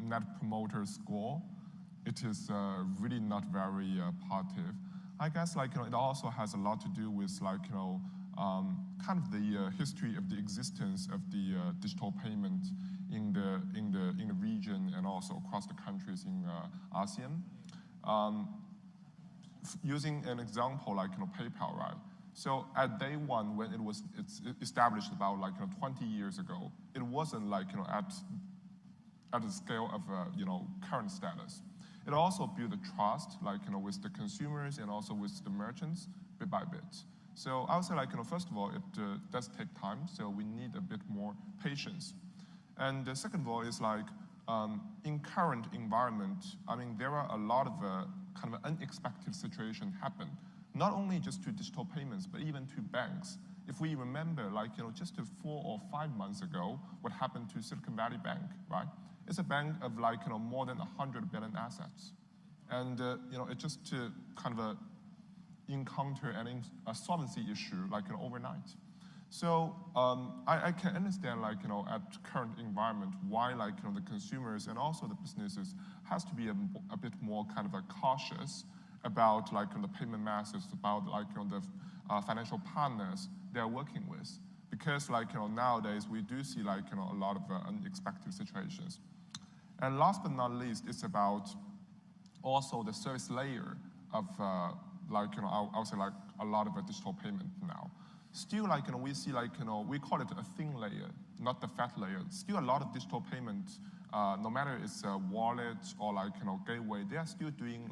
[SPEAKER 8] net promoter score, it is really not very positive. I guess, like, it also has a lot to do with, like, kind of the history of the existence of the digital payment in the region and also across the countries in ASEAN. Using an example like PayPal, right? So at day one, when it's established about 20 years ago, it wasn't at the scale of current status. It also built a trust with the consumers and also with the merchants bit by bit. So I would say first of all, it does take time, so we need a bit more patience. And the second of all is in current environment, I mean, there are a lot of kind of unexpected situations happen, not only just to digital payments, but even to banks. If we remember, just 4 or 5 months ago, what happened to Silicon Valley Bank, right? It's a bank of more than 100 billion assets. And, it just kind of encounter a solvency issue overnight. So I can understand at current environment why the consumers and also the businesses has to be a bit more kind of cautious about the payment methods, about the financial partners they're working with, because nowadays we do see a lot of unexpected situations. And last but not least, it's about also the service layer of I'll say a lot of digital payment now. Still we see we call it a thin layer, not the fat layer. Still a lot of digital payments, no matter it's a wallet or gateway, they are still doing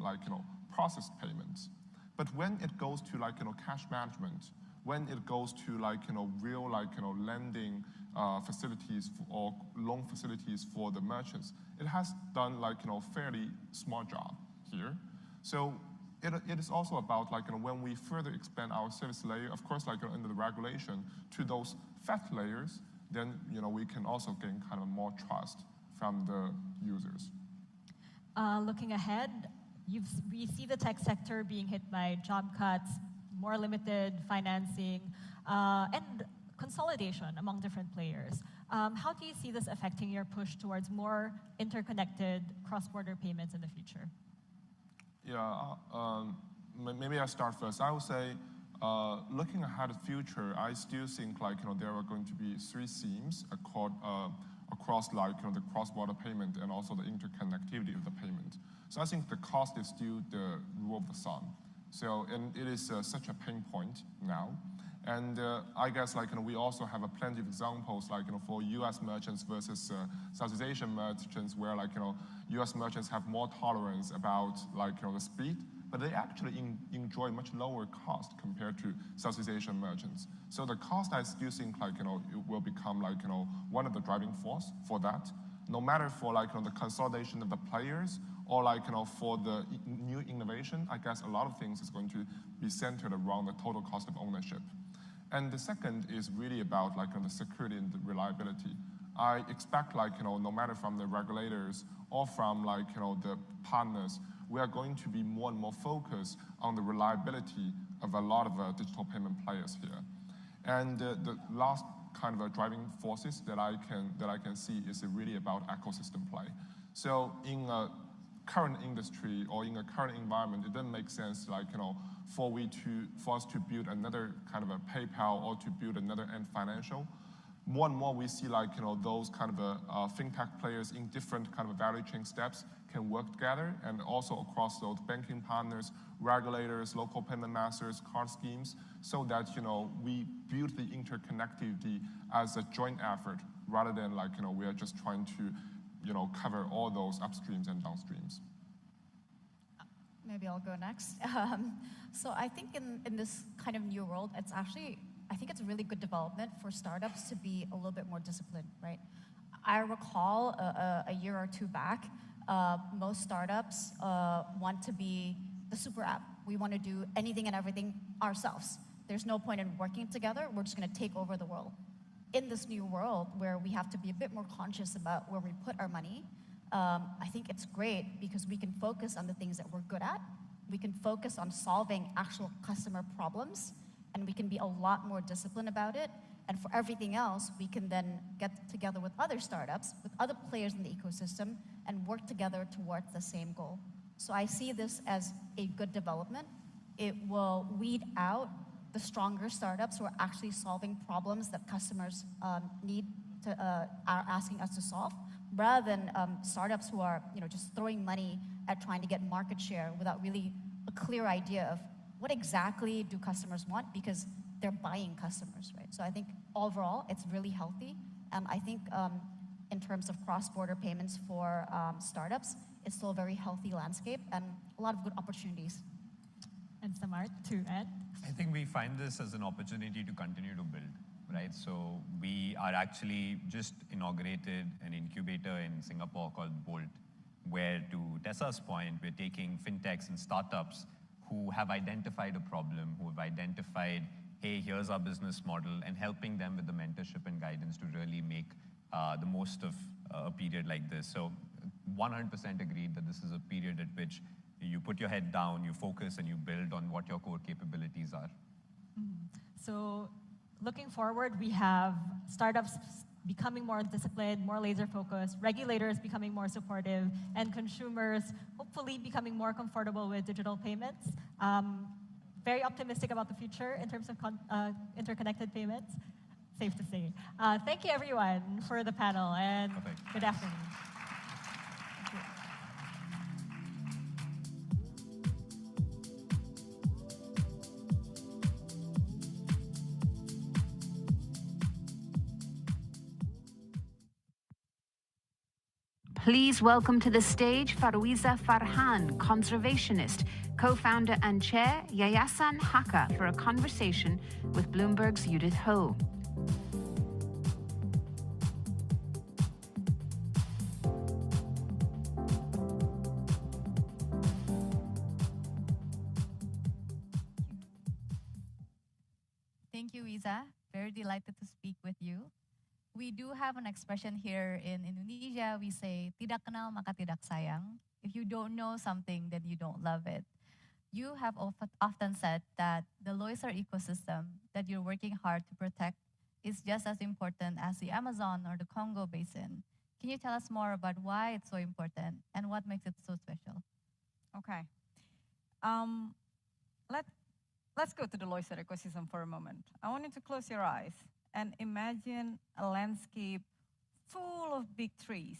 [SPEAKER 8] processed payments. But when it goes to cash management, when it goes to real lending facilities or loan facilities for the merchants, it has done fairly small job here. So it is also about when we further expand our service layer, of course under the regulation to those fat layers, then we can also gain kind of more trust from the users.
[SPEAKER 5] Looking ahead, we see the tech sector being hit by job cuts, more limited financing, and consolidation among different players. How do you see this affecting your push towards more interconnected cross-border payments in the future?
[SPEAKER 8] Yeah, maybe I'll start first. I would say, looking ahead to the future, I still think there are going to be 3 themes across the cross-border payment and also the interconnectivity of the payment. So I think the cost is still the rule of the thumb. So, and it is such a pain point now. And I guess we also have plenty of examples for U.S. merchants versus Southeast Asian merchants, where U.S. merchants have more tolerance about the speed, but they actually enjoy much lower cost compared to Southeast Asian merchants. So the cost, I still think it will become one of the driving force for that. No matter for the consolidation of the players or for the new innovation, I guess a lot of things is going to be centered around the total cost of ownership. And the second is really about the security and the reliability. I expect no matter from the regulators or from the partners, we are going to be more and more focused on the reliability of a lot of digital payment players here. And the last kind of driving forces that I can see is really about ecosystem play. So in a current industry or in a current environment, it doesn't make sense for us to build another kind of a PayPal or to build another Ant Financial. more and more we see like, those kind of fintech players in different kind of value chain steps can work together, and also across those banking partners, regulators, local payment masters, card schemes, so that, we build the interconnectivity as a joint effort rather than like, we are just trying to, cover all those upstreams and downstreams.
[SPEAKER 6] Maybe I'll go next. So I think in this kind of new world, I think it's a really good development for startups to be a little bit more disciplined, right? I recall a year or two back, most startups want to be the super app. We want to do anything and everything ourselves. There's no point in working together. We're just going to take over the world. In this new world where we have to be a bit more conscious about where we put our money, I think it's great because we can focus on the things that we're good at. We can focus on solving actual customer problems, and we can be a lot more disciplined about it. And for everything else, we can then get together with other startups, with other players in the ecosystem, and work together towards the same goal. So I see this as a good development. It will weed out the stronger startups who are actually solving problems that customers are asking us to solve, rather than startups who are just throwing money at trying to get market share without really a clear idea of what exactly do customers want, because they're buying customers, right? So I think overall, it's really healthy. And I think in terms of cross-border payments for startups, it's still a very healthy landscape and a lot of good opportunities.
[SPEAKER 5] And Samart, to add?
[SPEAKER 7] I think we find this as an opportunity to continue to build, right? So we are actually just inaugurated an incubator in Singapore called Bolt, where, to Tessa's point, we're taking fintechs and startups who have identified a problem, who have identified, hey, here's our business model, and helping them with the mentorship and guidance to really make the most of a period like this. So 100% agreed that this is a period at which you put your head down, you focus, and you build on what your core capabilities are.
[SPEAKER 5] So looking forward, we have startups becoming more disciplined, more laser-focused, regulators becoming more supportive, and consumers hopefully becoming more comfortable with digital payments. Very optimistic about the future in terms of interconnected payments, safe to say. Thank you, everyone, for the panel, and good afternoon. Thank you.
[SPEAKER 1] Please welcome to the stage Farouiza Farhan, conservationist, co-founder and chair Yayasan Haka, for a conversation with Bloomberg's Judith Ho.
[SPEAKER 9] Thank you, Iza. Very delighted to speak with you. We do have an expression here in Indonesia. We say, tidak kenal maka tidak sayang. If you don't know something, then you don't love it. You have often said that the Loiser ecosystem that you're working hard to protect is just as important as the Amazon or the Congo Basin. Can you tell us more about why it's so important and what makes it so special?
[SPEAKER 10] Okay. Let's go to the Loiser ecosystem for a moment. I want you to close your eyes and imagine a landscape full of big trees.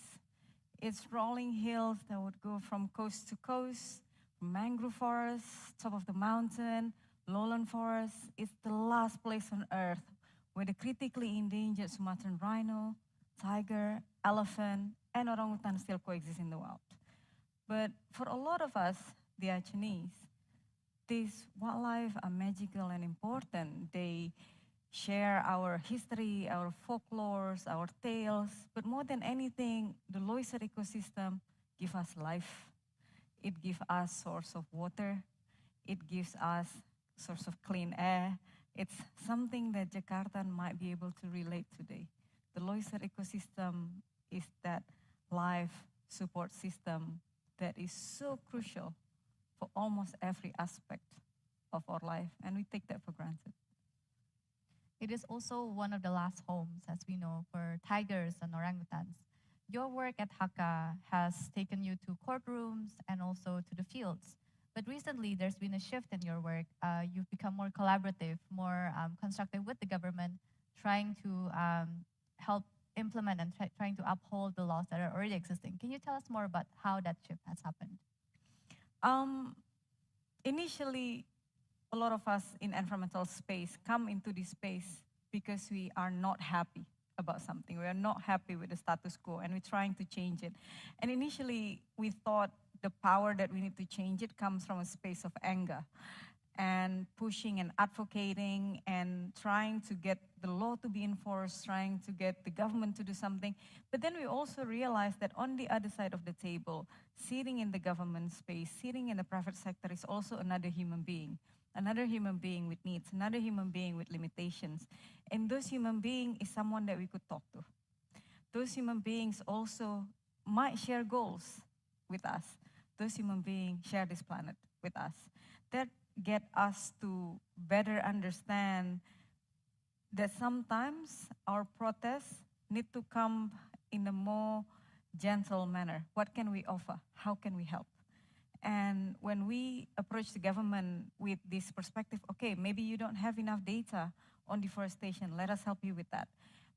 [SPEAKER 10] It's rolling hills that would go from coast to coast, mangrove forests, top of the mountain, lowland forests. It's the last place on earth where the critically endangered Sumatran rhino, tiger, elephant, and orangutan still coexist in the wild. But for a lot of us, the Achenese, these wildlife are magical and important. They share our history, our folklores, our tales, but more than anything, the Loiser ecosystem gives us life. It gives us source of water. It gives us source of clean air. It's something that Jakarta might be able to relate today. The Loiser ecosystem is that life support system that is so crucial for almost every aspect of our life, and we take that for granted.
[SPEAKER 9] It is also one of the last homes, as we know, for tigers and orangutans. Your work at Haka has taken you to courtrooms and also to the fields. But recently, there's been a shift in your work. You've become more collaborative, more constructive with the government, trying to help implement and trying to uphold the laws that are already existing. Can you tell us more about how that shift has happened?
[SPEAKER 10] Initially, a lot of us in environmental space come into this space because we are not happy about something. We are not happy with the status quo, and we're trying to change it. And initially, we thought the power that we need to change it comes from a space of anger and pushing and advocating and trying to get the law to be enforced, trying to get the government to do something. But then we also realized that on the other side of the table, sitting in the government space, sitting in the private sector is also another human being with needs, another human being with limitations. And those human being is someone that we could talk to. Those human beings also might share goals with us. Those human beings share this planet with us. That get us to better understand that sometimes our protests need to come in a more gentle manner. What can we offer? How can we help? And when we approach the government with this perspective, okay, maybe you don't have enough data on deforestation, let us help you with that.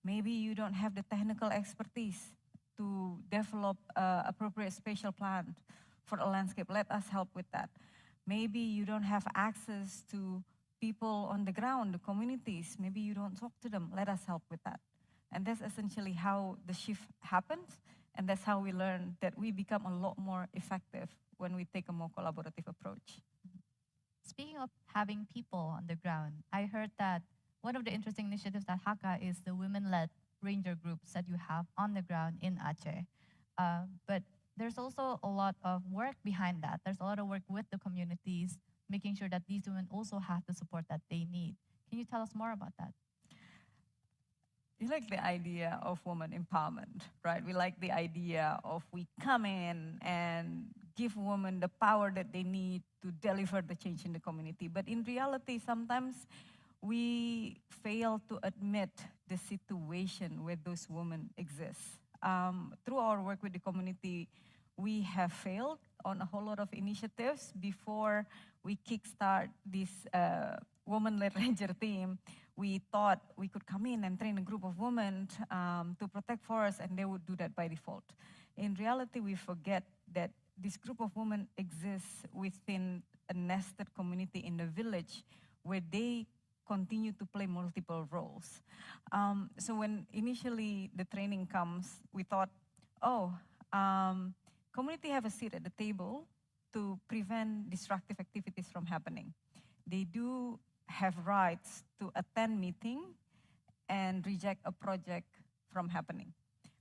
[SPEAKER 10] Maybe you don't have the technical expertise to develop appropriate spatial plan for a landscape, let us help with that. Maybe you don't have access to people on the ground, the communities. Maybe you don't talk to them. Let us help with that. And that's essentially how the shift happens. And that's how we learn that we become a lot more effective when we take a more collaborative approach.
[SPEAKER 9] Speaking of having people on the ground, I heard that one of the interesting initiatives at Haka is the women-led ranger groups that you have on the ground in Aceh. But there's also a lot of work behind that. There's a lot of work with the communities, making sure that these women also have the support that they need. Can you tell us more about that?
[SPEAKER 10] We like the idea of women empowerment, right? We like the idea of we come in and give women the power that they need to deliver the change in the community. But in reality, sometimes we fail to admit the situation where those women exist. Through our work with the community, we have failed on a whole lot of initiatives before we kickstart this woman-led ranger team. We thought we could come in and train a group of women to protect forests, and they would do that by default. In reality, we forget that this group of women exists within a nested community in the village where they continue to play multiple roles. So when initially the training comes, we thought, community have a seat at the table to prevent destructive activities from happening. They do have rights to attend meeting and reject a project from happening.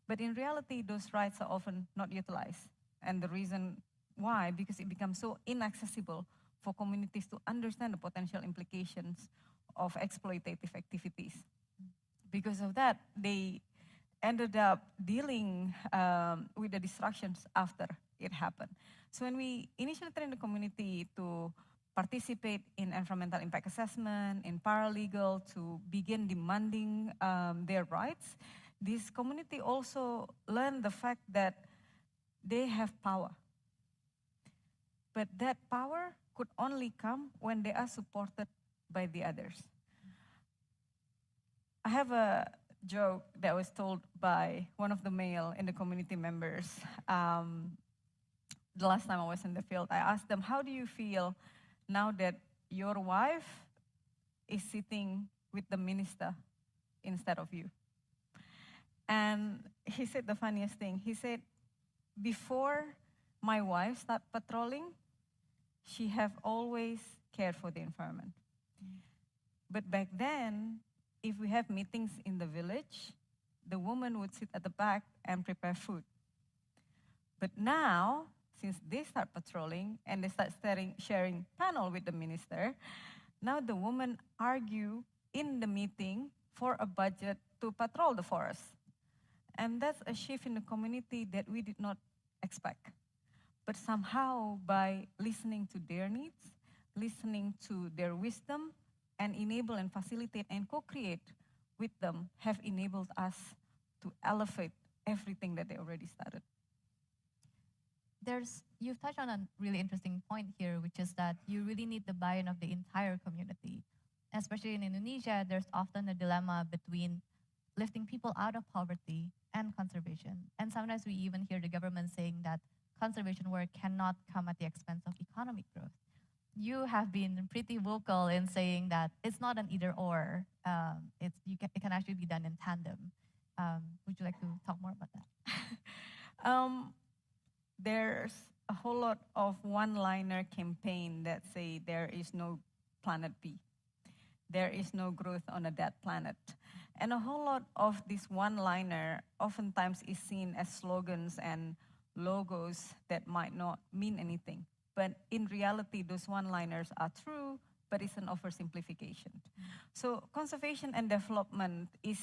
[SPEAKER 10] But in reality, those rights are often not utilized. And the reason why, because it becomes so inaccessible for communities to understand the potential implications of exploitative activities. Because of that, they ended up dealing with the distractions after it happened. So when we initially trained the community to participate in environmental impact assessment, in paralegal, to begin demanding their rights, this community also learned the fact that they have power. But that power could only come when they are supported by the others. I have a joke that was told by one of the male in the community members. The last time I was in the field, I asked them, how do you feel now that your wife is sitting with the minister instead of you? And he said the funniest thing. He said, before my wife started patrolling, she have always cared for the environment. But back then, if we have meetings in the village, the woman would sit at the back and prepare food. But now, since they start patrolling and they start sharing panel with the minister, now the women argue in the meeting for a budget to patrol the forest. And that's a shift in the community that we did not expect. But somehow, by listening to their needs, listening to their wisdom, and enable and facilitate and co-create with them have enabled us to elevate everything that they already started.
[SPEAKER 9] You've touched on a really interesting point here, which is that you really need the buy-in of the entire community. Especially in Indonesia, there's often a dilemma between lifting people out of poverty and conservation. And sometimes we even hear the government saying that conservation work cannot come at the expense of economic growth. You have been pretty vocal in saying that it's not an either or. It can actually be done in tandem. Would you like to talk more about that?
[SPEAKER 10] There's a whole lot of one-liner campaign that say there is no planet B. There is no growth on a dead planet. And a whole lot of this one-liner oftentimes is seen as slogans and logos that might not mean anything. But in reality, those one-liners are true, but it's an oversimplification. So conservation and development is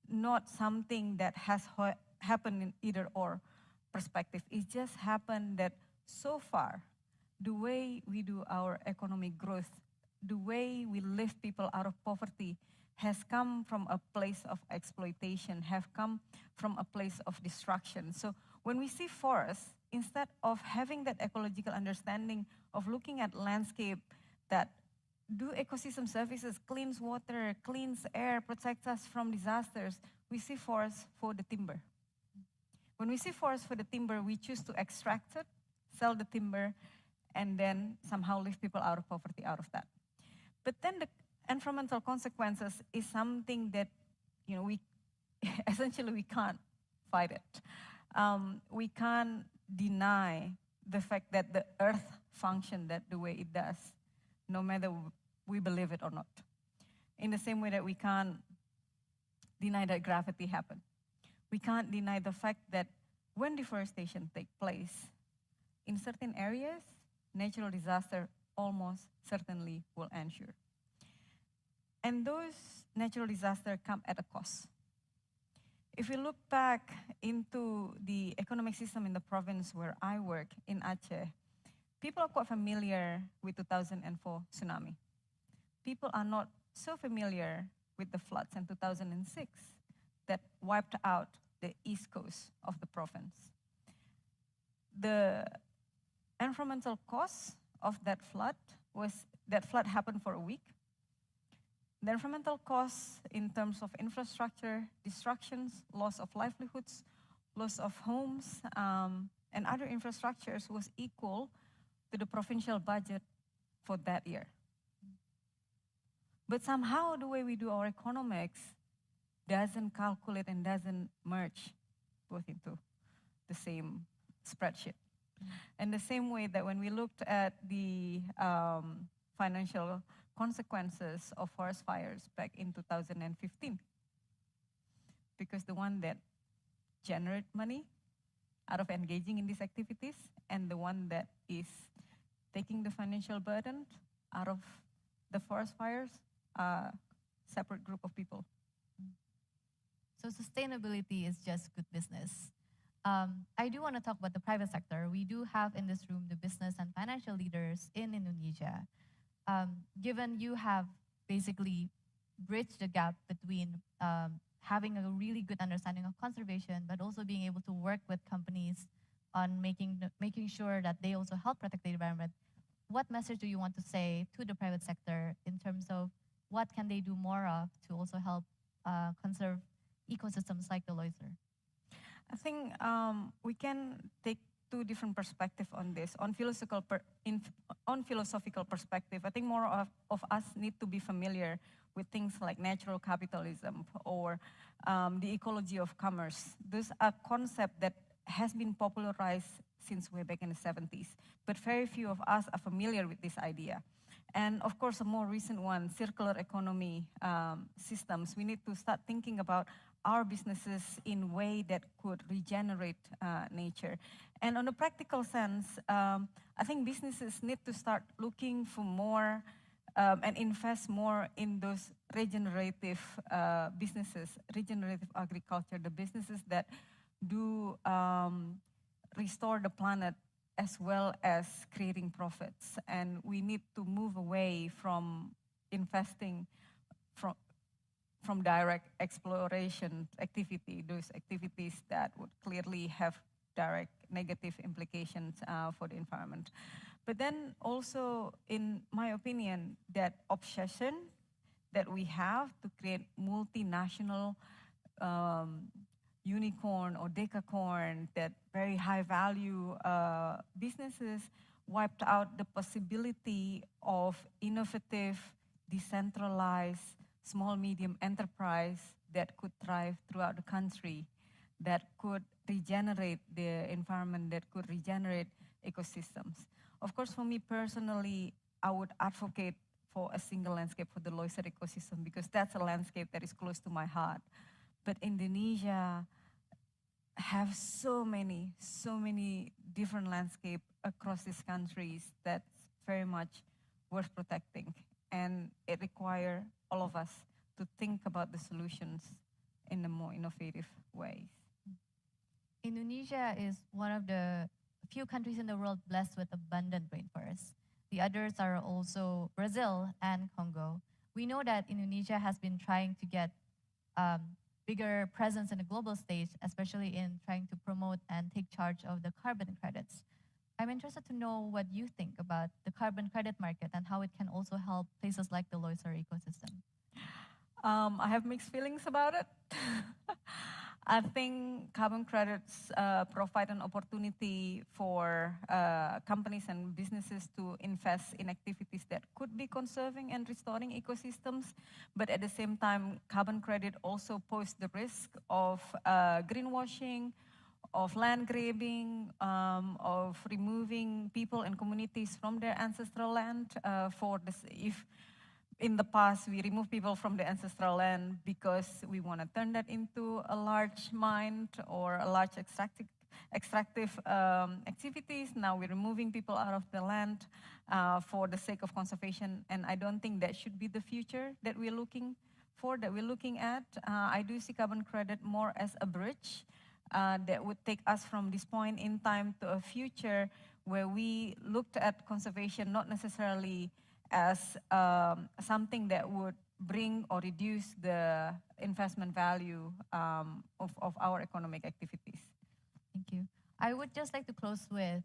[SPEAKER 10] not something that has happened in either or perspective. It just happened that so far, the way we do our economic growth, the way we lift people out of poverty has come from a place of exploitation, have come from a place of destruction. So when we see forests, instead of having that ecological understanding of looking at landscape that do ecosystem services, cleans water, cleans air, protects us from disasters, we see forests for the timber. When we see forests for the timber, we choose to extract it, sell the timber, and then somehow lift people out of poverty out of that. But then the environmental consequences is something that, we essentially we can't fight it. We can't deny the fact that the earth functions the way it does, no matter we believe it or not. In the same way that we can't deny that gravity happens. We can't deny the fact that when deforestation takes place, in certain areas, natural disaster almost certainly will ensure. And those natural disasters come at a cost. If we look back into the economic system in the province where I work, in Aceh, people are quite familiar with 2004 tsunami. People are not so familiar with the floods in 2006 that wiped out the east coast of the province. The environmental cost of that flood happened for a week. The environmental costs in terms of infrastructure, destructions, loss of livelihoods, loss of homes, and other infrastructures was equal to the provincial budget for that year. But somehow the way we do our economics doesn't calculate and doesn't merge both into the same spreadsheet. And the same way that when we looked at the financial consequences of forest fires back in 2015, because the one that generate money out of engaging in these activities and the one that is taking the financial burden out of the forest fires are separate group of people.
[SPEAKER 9] So sustainability is just good business. I do want to talk about the private sector. We do have in this room the business and financial leaders in Indonesia. Given you have basically bridged the gap between having a really good understanding of conservation, but also being able to work with companies on making sure that they also help protect the environment, what message do you want to say to the private sector in terms of what can they do more of to also help conserve ecosystems like the Loiser?
[SPEAKER 10] I think we can take two different perspectives on this. On philosophical perspective, I think more of us need to be familiar with things like natural capitalism or the ecology of commerce. Those are concepts that has been popularized since way back in the 70s, but very few of us are familiar with this idea. And of course, a more recent one, circular economy systems. We need to start thinking about our businesses in a way that could regenerate nature. And on a practical sense, I think businesses need to start looking for more and invest more in those regenerative businesses, regenerative agriculture, the businesses that do restore the planet as well as creating profits. And we need to move away from investing from direct exploration activity, those activities that would clearly have direct negative implications for the environment. But then also, in my opinion, that obsession that we have to create multinational unicorn or decacorn, that very high value businesses, wiped out the possibility of innovative, decentralized, small, medium enterprise that could thrive throughout the country, that could regenerate the environment, that could regenerate ecosystems. Of course, for me personally, I would advocate for a single landscape for the Loiser ecosystem, because that's a landscape that is close to my heart. But Indonesia have so many different landscapes across these countries that's very much worth protecting. And it requires all of us to think about the solutions in a more innovative ways.
[SPEAKER 9] Indonesia is one of the few countries in the world blessed with abundant rainforests. The others are also Brazil and Congo. We know that Indonesia has been trying to get bigger presence in the global stage, especially in trying to promote and take charge of the carbon credits. I'm interested to know what you think about the carbon credit market and how it can also help places like the Loiser ecosystem.
[SPEAKER 10] I have mixed feelings about it. I think carbon credits provide an opportunity for companies and businesses to invest in activities that could be conserving and restoring ecosystems. But at the same time, carbon credit also pose the risk of greenwashing, of land grabbing, of removing people and communities from their ancestral land. If in the past we remove people from the ancestral land because we want to turn that into a large mine or a large extractive activities, now we're removing people out of the land for the sake of conservation. And I don't think that should be the future that we're looking for, that we're looking at. I do see carbon credit more as a bridge that would take us from this point in time to a future where we looked at conservation not necessarily as something that would bring or reduce the investment value of our economic activities.
[SPEAKER 9] Thank you. I would just like to close with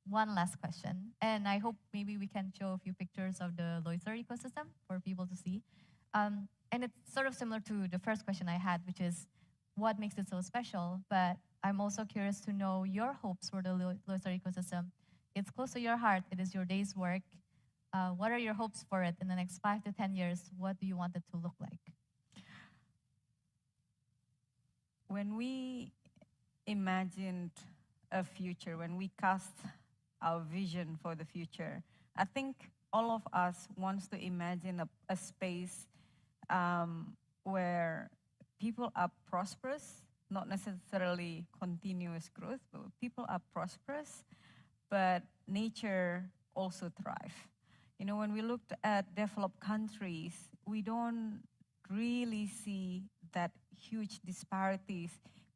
[SPEAKER 9] one last question, and I hope maybe we can show a few pictures of the Loiser ecosystem for people to see. And it's sort of similar to the first question I had, which is what makes it so special, but I'm also curious to know your hopes for the Loiser ecosystem. It's close to your heart, it is your day's work. What are your hopes for it in the next 5 to 10 years? What do you want it to look like?
[SPEAKER 10] When we imagined a future, when we cast our vision for the future, I think all of us wants to imagine a space where people are prosperous, not necessarily continuous growth, but people are prosperous, but nature also thrive. You know, when we looked at developed countries, we don't really see that huge disparities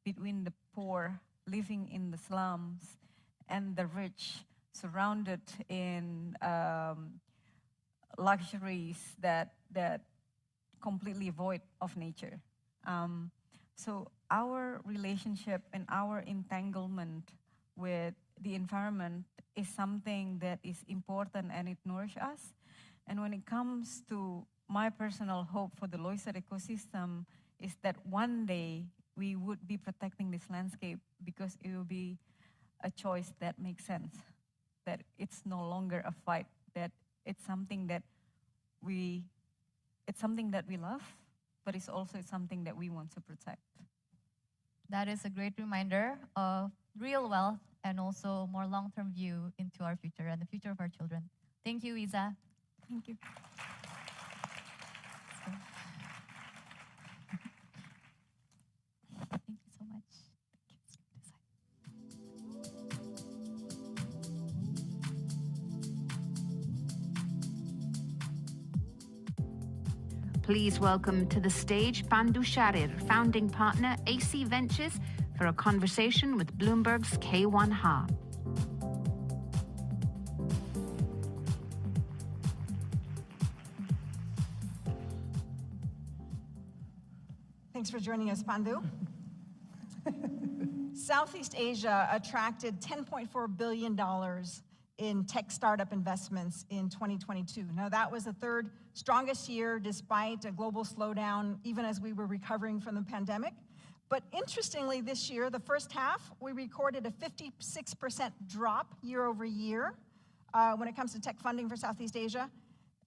[SPEAKER 10] between the poor living in the slums and the rich surrounded in luxuries that completely void of nature. So our relationship and our entanglement with the environment is something that is important and it nourishes us. And when it comes to my personal hope for the Loiser ecosystem is that one day we would be protecting this landscape because it will be a choice that makes sense, that it's no longer a fight, that it's something that we love, but it's also something that we want to protect.
[SPEAKER 9] That is a great reminder of real wealth and also more long-term view into our future and the future of our children. Thank you, Isa.
[SPEAKER 10] Thank you.
[SPEAKER 9] Thank you so much.
[SPEAKER 1] Please welcome to the stage Pandu Sjahrir, founding partner, AC Ventures, for a conversation with Bloomberg's K1 Ha.
[SPEAKER 2] Thanks for joining us, Pandu. Southeast Asia attracted $10.4 billion in tech startup investments in 2022. Now, that was the third strongest year despite a global slowdown, even as we were recovering from the pandemic. But interestingly, this year, the first half, we recorded a 56% drop year over year when it comes to tech funding for Southeast Asia.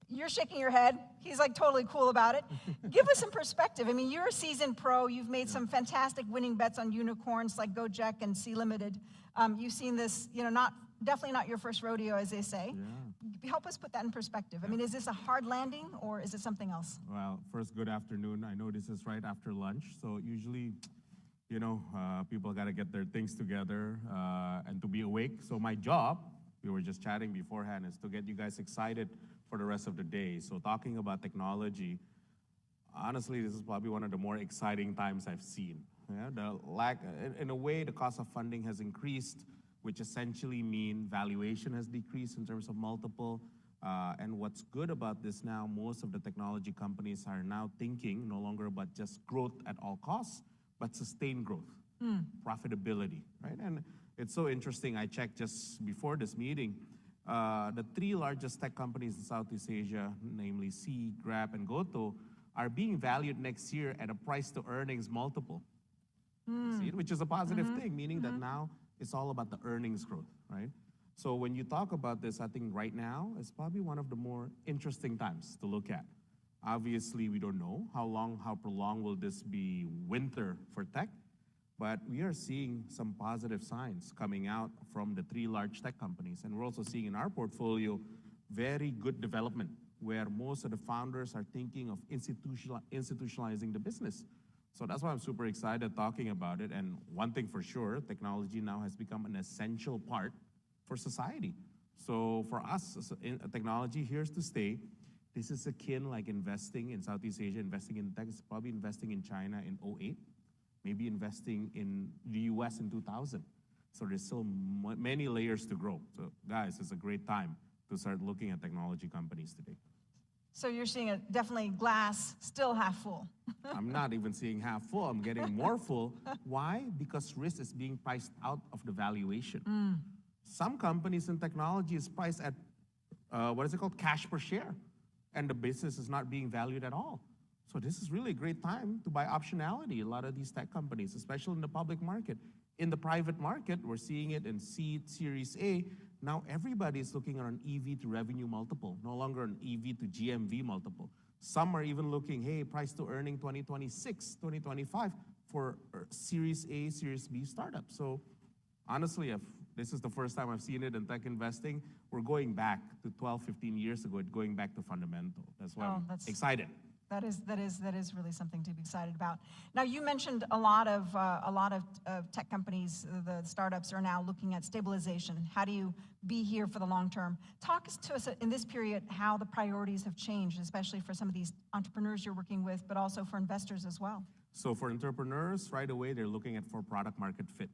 [SPEAKER 2] You're shaking your head. He's like totally cool about it. Give us some perspective. I mean, you're a seasoned pro. You've made some fantastic winning bets on unicorns like Gojek and Sea Limited. You've seen this, definitely not your first rodeo, as they say. Yeah. Help us put that in perspective. I mean, is this a hard landing or is it something else?
[SPEAKER 11] Well, first, good afternoon. I know this is right after lunch, so usually, people got to get their things together and to be awake. So my job, we were just chatting beforehand, is to get you guys excited for the rest of the day. So talking about technology, honestly, this is probably one of the more exciting times I've seen. Yeah, in a way, the cost of funding has increased, which essentially mean valuation has decreased in terms of multiple. And what's good about this now, most of the technology companies are now thinking no longer about just growth at all costs, but sustained growth, profitability, right? And it's so interesting, I checked just before this meeting, the three largest tech companies in Southeast Asia, namely Sea, Grab, and Goto, are being valued next year at a price to earnings multiple, see, which is a positive thing, meaning that now it's all about the earnings growth, right? So when you talk about this, I think right now is probably one of the more interesting times to look at. Obviously, we don't know how prolonged will this be winter for tech, but we are seeing some positive signs coming out from the three large tech companies. And we're also seeing in our portfolio very good development where most of the founders are thinking of institutionalizing the business. So that's why I'm super excited talking about it. And one thing for sure, technology now has become an essential part for society. So for us, technology here is to stay. This is akin like investing in Southeast Asia, investing in tech, probably investing in China in 2008, maybe investing in the US in 2000. So there's still many layers to grow. So guys, it's a great time to start looking at technology companies today.
[SPEAKER 2] So you're seeing a definitely glass still half full.
[SPEAKER 11] I'm not even seeing half full, I'm getting more full. Why? Because risk is being priced out of the valuation. Some companies in technology is priced at, cash per share. And the business is not being valued at all. So this is really a great time to buy optionality, a lot of these tech companies, especially in the public market. In the private market, we're seeing it in seed, Series A. Now everybody is looking at an EV to revenue multiple, no longer an EV to GMV multiple. Some are even looking, hey, price to earning 2026, 2025 for Series A, Series B startups. So honestly, if this is the first time I've seen it in tech investing, we're going back to 12, 15 years ago, going back to fundamental. That's why I'm excited.
[SPEAKER 2] That is really something to be excited about. Now, you mentioned a lot of tech companies, the startups are now looking at stabilization. How do you be here for the long term? Talk to us in this period how the priorities have changed, especially for some of these entrepreneurs you're working with, but also for investors as well.
[SPEAKER 11] So for entrepreneurs, right away, they're looking for product market fit.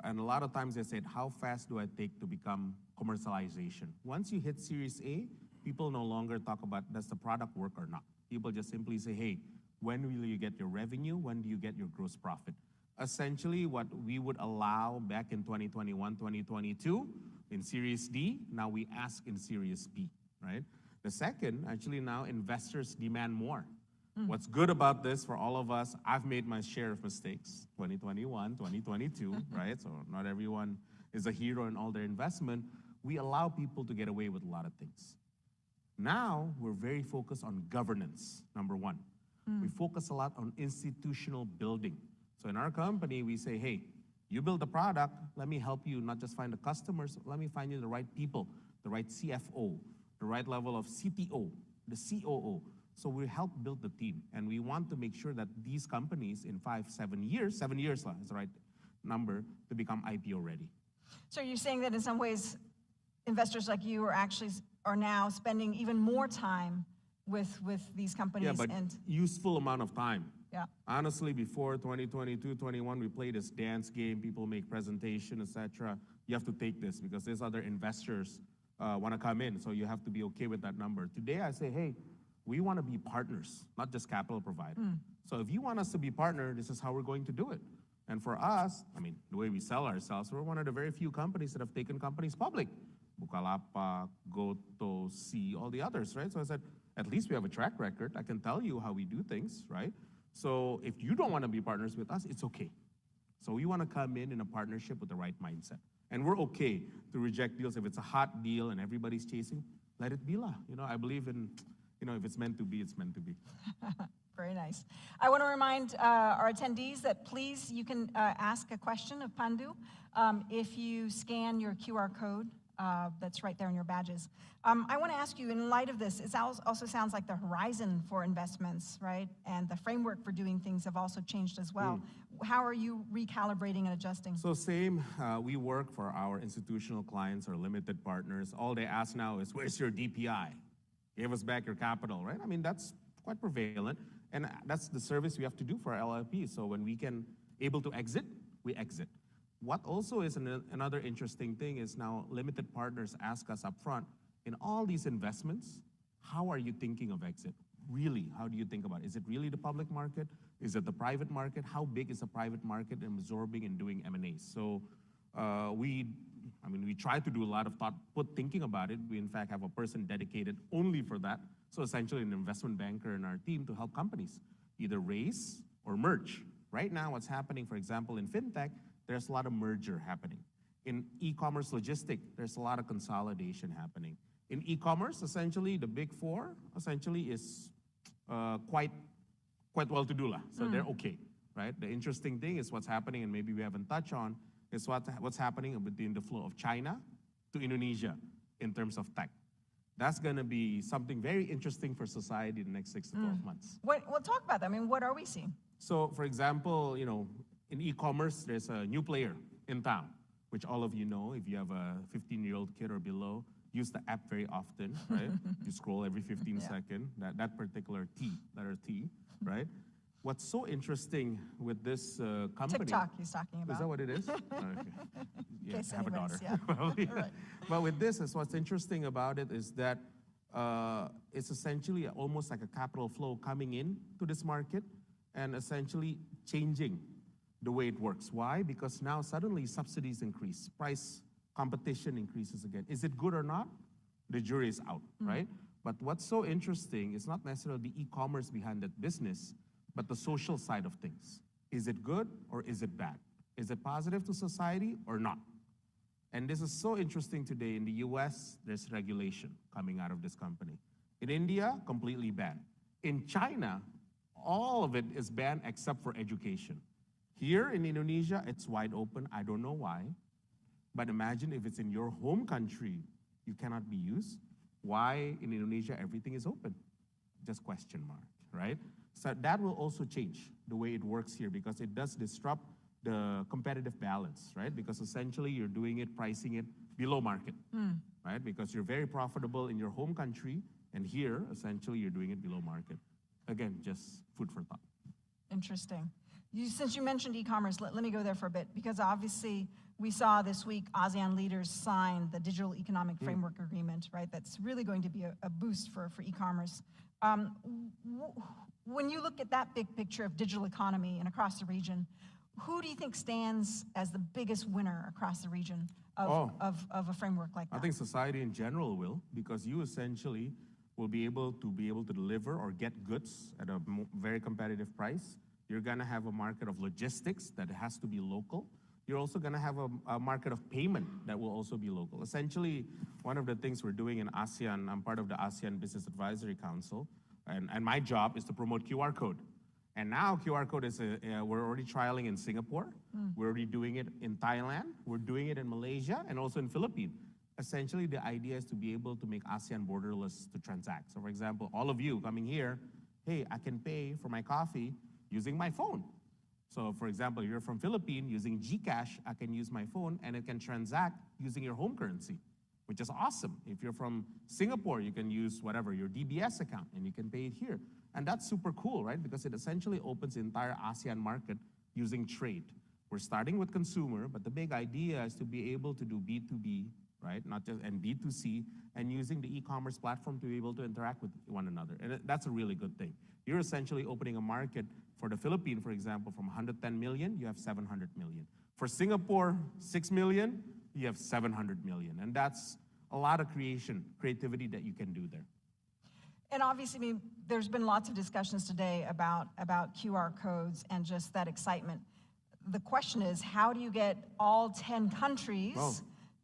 [SPEAKER 11] And a lot of times they said, how fast do I take to become commercialization? Once you hit Series A, people no longer talk about does the product work or not. People just simply say, hey, when will you get your revenue? When do you get your gross profit? Essentially, what we would allow back in 2021, 2022 in Series D, now we ask in Series B, right? The second, actually now investors demand more. What's good about this for all of us, I've made my share of mistakes, 2021, 2022, right? So not everyone is a hero in all their investment. We allow people to get away with a lot of things. Now, we're very focused on governance, number one. We focus a lot on institutional building. So in our company, we say, hey, you build a product, let me help you not just find the customers, let me find you the right people, the right CFO, the right level of CTO, the COO. So we help build the team, and we want to make sure that these companies in 7 years is the right number, to become IPO ready.
[SPEAKER 2] So you're saying that in some ways, investors like you are now spending even more time with these companies.
[SPEAKER 11] Yeah, but useful amount of time.
[SPEAKER 2] Yeah.
[SPEAKER 11] Honestly, before 2022, 21, we played this dance game, people make presentation, etc. You have to take this because there's other investors want to come in, so you have to be okay with that number. Today I say, hey, we want to be partners, not just capital provider. So if you want us to be partner, this is how we're going to do it. And for us, I mean, the way we sell ourselves, we're one of the very few companies that have taken companies public. Bukalapak, Goto, C, all the others, right? So I said, at least we have a track record. I can tell you how we do things, right? So if you don't want to be partners with us, it's okay. So we want to come in a partnership with the right mindset. And we're okay to reject deals. If it's a hot deal and everybody's chasing, let it be lah. I believe in, if it's meant to be, it's meant to be.
[SPEAKER 2] Very nice. I want to remind our attendees that please, you can ask a question of Pandu if you scan your QR code that's right there on your badges. I want to ask you, in light of this, it also sounds like the horizon for investments, right? And the framework for doing things have also changed as well. How are you recalibrating and adjusting?
[SPEAKER 11] So same, we work for our institutional clients, our limited partners. All they ask now is, where's your DPI? Give us back your capital, right? I mean, that's quite prevalent. And that's the service we have to do for our LLP. So when we can able to exit, we exit. What also is another interesting thing is now limited partners ask us up front, in all these investments, how are you thinking of exit? Really, how do you think about it? Is it really the public market? Is it the private market? How big is the private market in absorbing and doing M&As? So we try to do a lot of thinking about it. We in fact have a person dedicated only for that. So essentially an investment banker in our team to help companies either raise or merge. Right now what's happening, for example, in fintech, there's a lot of merger happening. In e-commerce logistic, there's a lot of consolidation happening. In e-commerce, essentially the big four essentially is quite well to do lah. So they're okay, right? The interesting thing is what's happening, and maybe we haven't touched on, is what's happening within the flow of China to Indonesia in terms of tech. That's going to be something very interesting for society in the next 6 to 12 months.
[SPEAKER 2] We'll talk about that. I mean, what are we seeing?
[SPEAKER 11] So, for example, in e-commerce, there's a new player in town, which all of you know. If you have a 15-year-old kid or below, use the app very often, right? You scroll every 15 seconds, that particular letter T, right? What's so interesting with this company...
[SPEAKER 2] TikTok he's talking about.
[SPEAKER 11] Is that what it is? Okay. Yeah,
[SPEAKER 2] Case
[SPEAKER 11] have a daughter.
[SPEAKER 2] Yeah.
[SPEAKER 11] Right. But with this, what's interesting about it is that it's essentially almost like a capital flow coming in to this market and essentially changing the way it works. Why? Because now suddenly subsidies increase, price competition increases again. Is it good or not? The jury is out, right? But what's so interesting is not necessarily the e-commerce behind that business, but the social side of things. Is it good or is it bad? Is it positive to society or not? And this is so interesting today. In the US, there's regulation coming out of this company. In India, completely banned. In China, all of it is banned except for education. Here in Indonesia, it's wide open. I don't know why. But imagine if it's in your home country, you cannot be used. Why in Indonesia everything is open? Just question mark, right? So that will also change the way it works here because it does disrupt the competitive balance, right? Because essentially you're doing it, pricing it below market, right? Because you're very profitable in your home country, and here, essentially, you're doing it below market. Again, just food for thought.
[SPEAKER 2] Interesting. Since you mentioned e-commerce, let me go there for a bit, because obviously we saw this week ASEAN leaders sign the Digital Economic Framework Agreement, right? That's really going to be a boost for e-commerce. When you look at that big picture of digital economy and across the region, who do you think stands as the biggest winner across the region of a framework like that?
[SPEAKER 11] I think society in general will, because you essentially will be able to deliver or get goods at a very competitive price. You're going to have a market of logistics that has to be local. You're also going to have a market of payment that will also be local. Essentially, one of the things we're doing in ASEAN, I'm part of the ASEAN Business Advisory Council, and my job is to promote QR code. And now QR code is, we're already trialing in Singapore. We're already doing it in Thailand. We're doing it in Malaysia and also in Philippines. Essentially, the idea is to be able to make ASEAN borderless to transact. So for example, all of you coming here, hey, I can pay for my coffee using my phone. So for example, you're from Philippines using GCash, I can use my phone and it can transact using your home currency, which is awesome. If you're from Singapore, you can use whatever, your DBS account, and you can pay it here. And that's super cool, right? Because it essentially opens the entire ASEAN market using trade. We're starting with consumer, but the big idea is to be able to do B2B, right? Not just, and B2C, and using the e-commerce platform to be able to interact with one another. And that's a really good thing. You're essentially opening a market for the Philippines, for example, from 110 million, you have 700 million. For Singapore, 6 million, you have 700 million. And that's a lot of creativity that you can do there.
[SPEAKER 2] And obviously, I mean, there's been lots of discussions today about QR codes and just that excitement. The question is, how do you get all 10 countries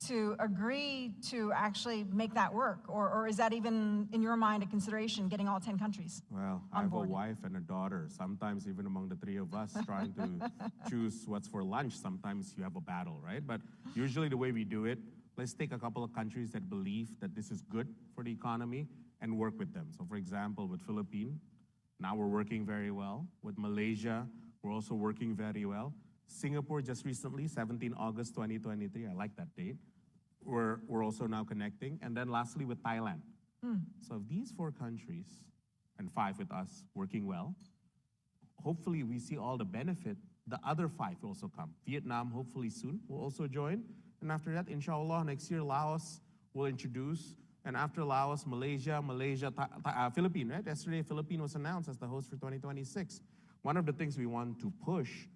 [SPEAKER 2] to agree to actually make that work? Or is that even, in your mind, a consideration, getting all 10 countries?
[SPEAKER 11] Well, I have a wife and a daughter. Sometimes even among the three of us trying to choose what's for lunch, sometimes you have a battle, right? But usually the way we do it, let's take a couple of countries that believe that this is good for the economy and work with them. So for example, with Philippines, now we're working very well. With Malaysia, we're also working very well. Singapore just recently, 17 August 2023, I like that date. We're also now connecting. And then lastly with Thailand. So these 4 countries, and 5 with us working well, hopefully we see all the benefit. The other 5 will also come. Vietnam, hopefully soon, will also join. And after that, inshallah, next year, Laos will introduce. And after Laos, Malaysia, Philippines, right? Yesterday, Philippines was announced as the host for 2026. One of the things we want to push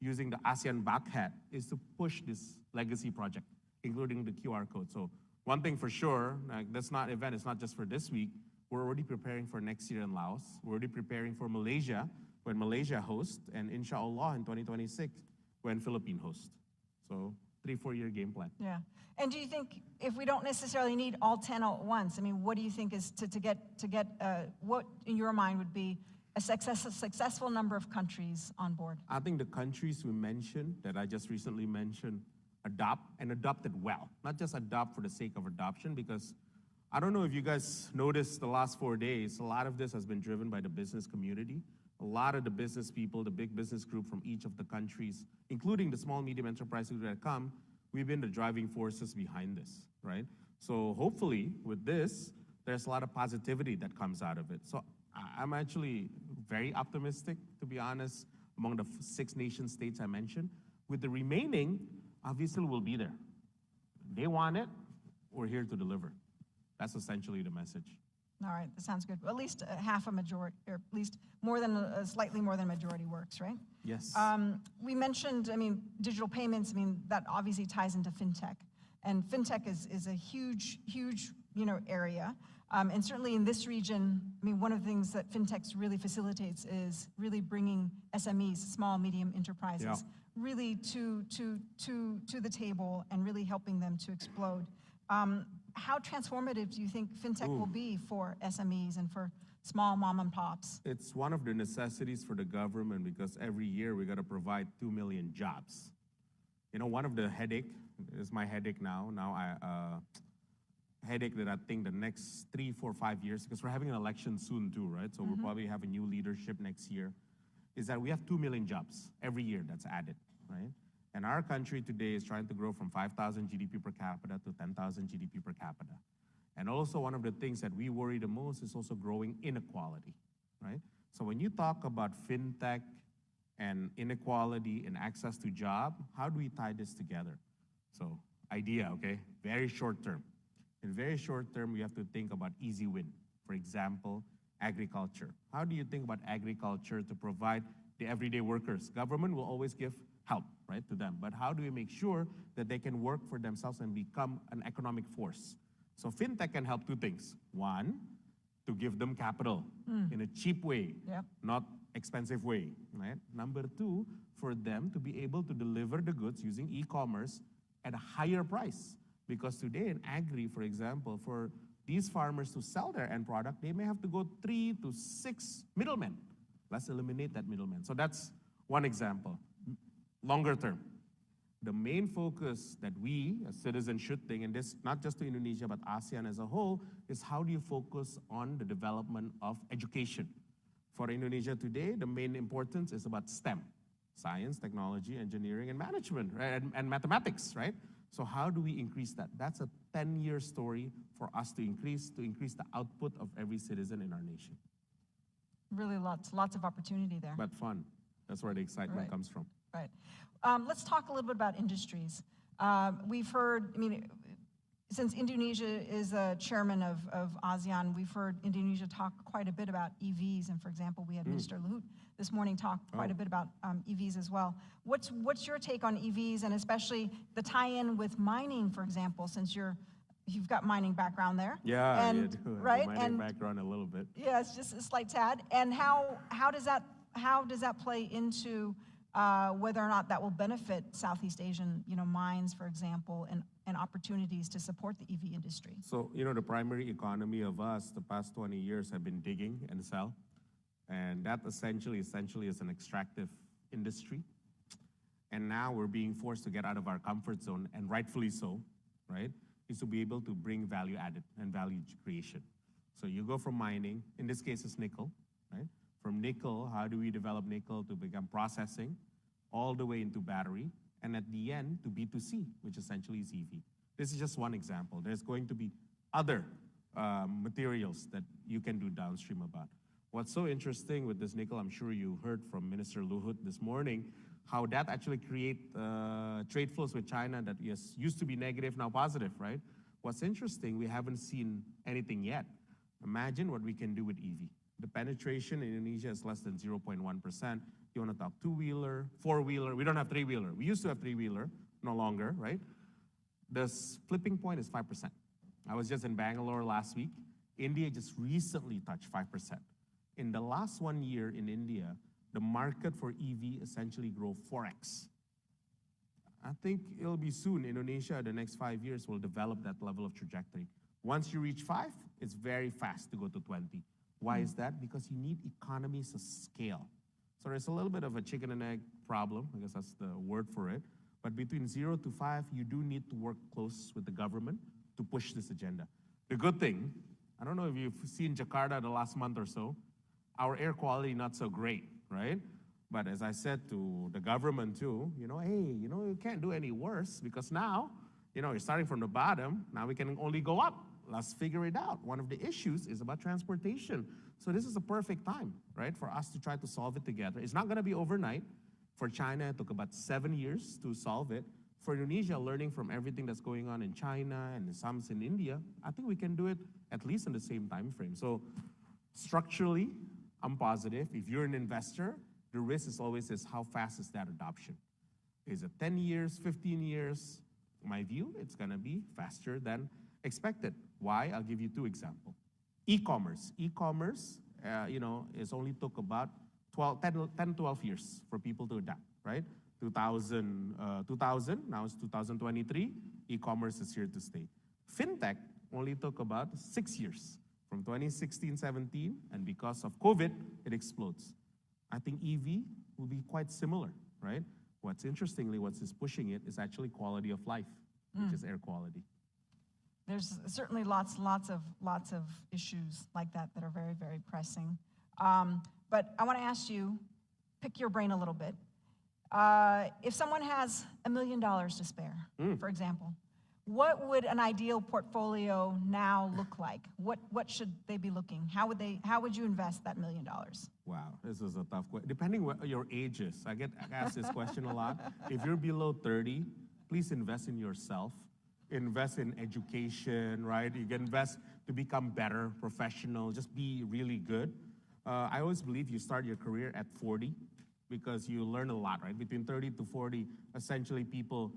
[SPEAKER 11] using the ASEAN back hat is to push this legacy project, including the QR code. So one thing for sure, that's not event, it's not just for this week. We're already preparing for next year in Laos. We're already preparing for Malaysia, when Malaysia hosts, and inshallah in 2026, when Philippines hosts. So 3-4 year game plan.
[SPEAKER 2] Yeah. And do you think if we don't necessarily need all 10 all at once, I mean, what do you think is to get what in your mind would be a successful number of countries on board?
[SPEAKER 11] I think the countries we mentioned, that I just recently mentioned, adopt and adopt it well. Not just adopt for the sake of adoption, because I don't know if you guys noticed the last 4 days, a lot of this has been driven by the business community. A lot of the business people, the big business group from each of the countries, including the small, medium enterprises that come, we've been the driving forces behind this, right? So hopefully with this, there's a lot of positivity that comes out of it. So I'm actually very optimistic, to be honest, among the 6 nation states I mentioned. With the remaining, obviously we'll be there. They want it, we're here to deliver. That's essentially the message.
[SPEAKER 2] All right, that sounds good. At least half a majority, or at least more than slightly more than a majority works, right?
[SPEAKER 11] Yes.
[SPEAKER 2] We mentioned, I mean, digital payments. I mean, that obviously ties into fintech, and fintech is a huge, area. And certainly in this region, I mean, one of the things that fintech really facilitates is really bringing SMEs, small, medium enterprises, really to the table and really helping them to explode. How transformative do you think fintech will be for SMEs and for small mom and pops?
[SPEAKER 11] It's one of the necessities for the government, because every year we got to provide 2 million jobs. You know, one of the headache is my headache now. Headache that I think the next 3, 4, 5 years, because we're having an election soon too, right? So we'll probably have a new leadership next year, is that we have 2 million jobs every year that's added, right? And our country today is trying to grow from 5,000 GDP per capita to 10,000 GDP per capita. And also one of the things that we worry the most is also growing inequality, right? So when you talk about fintech and inequality and access to job, how do we tie this together? So idea, okay? Very short term. In very short term, we have to think about easy win. For example, agriculture. How do you think about agriculture to provide the everyday workers? Government will always give help, right, to them. But how do we make sure that they can work for themselves and become an economic force? So fintech can help 2 things. One, to give them capital in a cheap way, not expensive way, right? Number 2, for them to be able to deliver the goods using e-commerce at a higher price. Because today in agri, for example, for these farmers to sell their end product, they may have to go 3 to 6 middlemen. Let's eliminate that middleman. So that's one example. Longer term, the main focus that we as citizens should think, and this not just to Indonesia but ASEAN as a whole, is how do you focus on the development of education? For Indonesia today, the main importance is about STEM, science, technology, engineering, and management, right? And mathematics, right? So how do we increase that? That's a 10-year story for us to increase the output of every citizen in our nation.
[SPEAKER 2] Really lots of opportunity there.
[SPEAKER 11] But fun. That's where the excitement comes from.
[SPEAKER 2] Right. Let's talk a little bit about industries. We've heard, I mean, since Indonesia is a chairman of ASEAN, we've heard Indonesia talk quite a bit about EVs. And for example, we had Minister Luhut this morning talk quite a bit about EVs as well. What's your take on EVs, and especially the tie-in with mining, for example, since you're you've got mining background there.
[SPEAKER 11] Yeah,
[SPEAKER 2] and,
[SPEAKER 11] yeah, do have
[SPEAKER 2] right?
[SPEAKER 11] a mining
[SPEAKER 2] And
[SPEAKER 11] background a little bit.
[SPEAKER 2] yeah, it's just a slight tad. And how does that play into whether or not that will benefit Southeast Asian, mines, for example, and opportunities to support the EV industry?
[SPEAKER 11] So, the primary economy of us the past 20 years have been digging and sell. And that essentially is an extractive industry. And now we're being forced to get out of our comfort zone, and rightfully so, right? Is to be able to bring value added and value creation. So you go from mining, in this case it's nickel, right? From nickel, how do we develop nickel to become processing, all the way into battery, and at the end to B2C, which essentially is EV. This is just one example. There's going to be other materials that you can do downstream about. What's so interesting with this nickel, I'm sure you heard from Minister Luhut this morning, how that actually create trade flows with China that used to be negative, now positive, right? What's interesting, we haven't seen anything yet. Imagine what we can do with EV. The penetration in Indonesia is less than 0.1%. You want to talk two-wheeler, four-wheeler. We don't have three-wheeler. We used to have three-wheeler, no longer, right? The flipping point is 5%. I was just in Bangalore last week. India just recently touched 5%. In the last 1 year in India, the market for EV essentially grew 4x. I think it'll be soon. Indonesia, the next 5 years, will develop that level of trajectory. Once you reach 5, it's very fast to go to 20. Why is that? Because you need economies of scale. So there's a little bit of a chicken and egg problem, I guess that's the word for it. But between 0 to 5, you do need to work close with the government to push this agenda. The good thing, I don't know if you've seen Jakarta the last month or so, our air quality not so great, right? But as I said to the government too, hey, you can't do any worse because now, you're starting from the bottom, now we can only go up. Let's figure it out. One of the issues is about transportation. So this is a perfect time, right, for us to try to solve it together. It's not gonna be overnight. For China, it took about 7 years to solve it. For Indonesia, learning from everything that's going on in China and some in India, I think we can do it at least in the same time frame. So structurally, I'm positive. If you're an investor, the risk is always how fast is that adoption? Is it 10 years, 15 years? My view, it's gonna be faster than expected. Why? I'll give you 2 examples. E-commerce. E-commerce, is only took about 10, 12 years for people to adapt, right? 2000, now it's 2023, e-commerce is here to stay. Fintech only took about 6 years, from 2016, 17, and because of COVID, it explodes. I think EV will be quite similar, right? What's pushing it is actually quality of life, which is air quality.
[SPEAKER 2] There's certainly lots of issues like that that are very, very pressing. But I want to ask you, pick your brain a little bit. If someone has $1 million to spare, for example, what would an ideal portfolio now look like? What should they be looking? How would you invest that $1 million?
[SPEAKER 11] Wow, this is a tough question. Depending what your age is, I get asked this question a lot. If you're below 30, please invest in yourself. Invest in education, right? You can invest to become better, professional, just be really good. I always believe you start your career at 40 because you learn a lot, right? Between 30 to 40, essentially people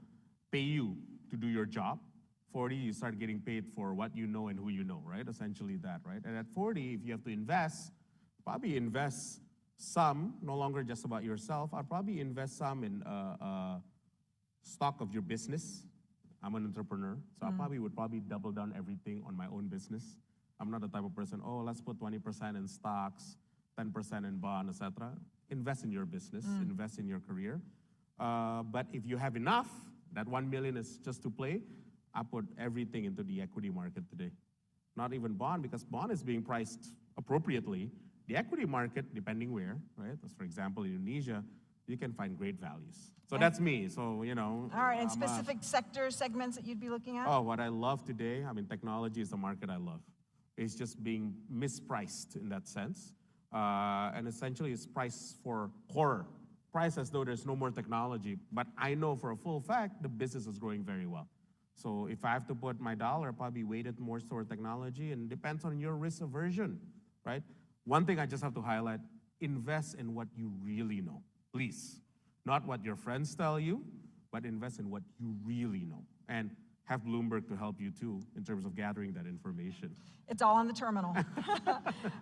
[SPEAKER 11] pay you to do your job. 40, you start getting paid for what you know and who you know, right? Essentially that, right? And at 40, if you have to invest, probably invest some, no longer just about yourself. I'll probably invest some in stock of your business. I'm an entrepreneur, so I would double down everything on my own business. I'm not the type of person, let's put 20% in stocks, 10% in bond, etc. Invest in your business, invest in your career. But if you have enough, that 1 million is just to play, I put everything into the equity market today. Not even bond, because bond is being priced appropriately. The equity market, depending where, right? As for example, in Indonesia, you can find great values. So that's me, so
[SPEAKER 2] All right, and specific sectors, segments that you'd be looking at?
[SPEAKER 11] What I love today, technology is the market I love. It's just being mispriced in that sense. And essentially it's priced for horror. Priced as though there's no more technology. But I know for a full fact, the business is growing very well. So if I have to put my dollar, I'll probably weight it more toward technology, and it depends on your risk aversion, right? One thing I just have to highlight, invest in what you really know, please. Not what your friends tell you, but invest in what you really know. And have Bloomberg to help you too in terms of gathering that information.
[SPEAKER 2] It's all on the terminal.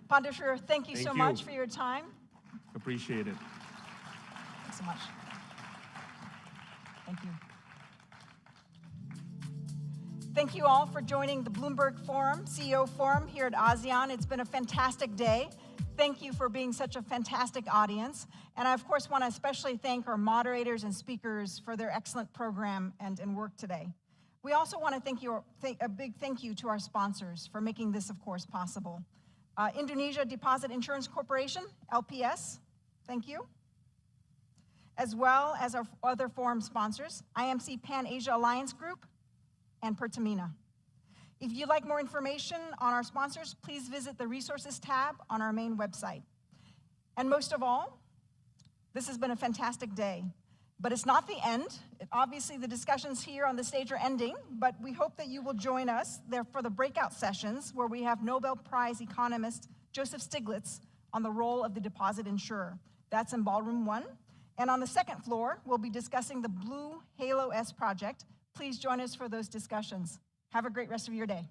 [SPEAKER 2] Pandu Sjahrir, thank you so much for your time.
[SPEAKER 11] Appreciate it.
[SPEAKER 2] Thanks so much. Thank you. Thank you all for joining the Bloomberg Forum, CEO Forum here at ASEAN. It's been a fantastic day. Thank you for being such a fantastic audience. And I, of course, want to especially thank our moderators and speakers for their excellent program and work today. We also want to a big thank you to our sponsors for making this, of course, possible. Indonesia Deposit Insurance Corporation, LPS, thank you. As well as our other forum sponsors, IMC Pan Asia Alliance Group and Pertamina. If you'd like more information on our sponsors, please visit the Resources tab on our main website. And most of all, this has been a fantastic day. But it's not the end. Obviously, the discussions here on the stage are ending, but we hope that you will join us there for the breakout sessions where we have Nobel Prize economist Joseph Stiglitz on the role of the deposit insurer. That's in Ballroom 1. And on the second floor, we'll be discussing the Blue Halo S project. Please join us for those discussions. Have a great rest of your day.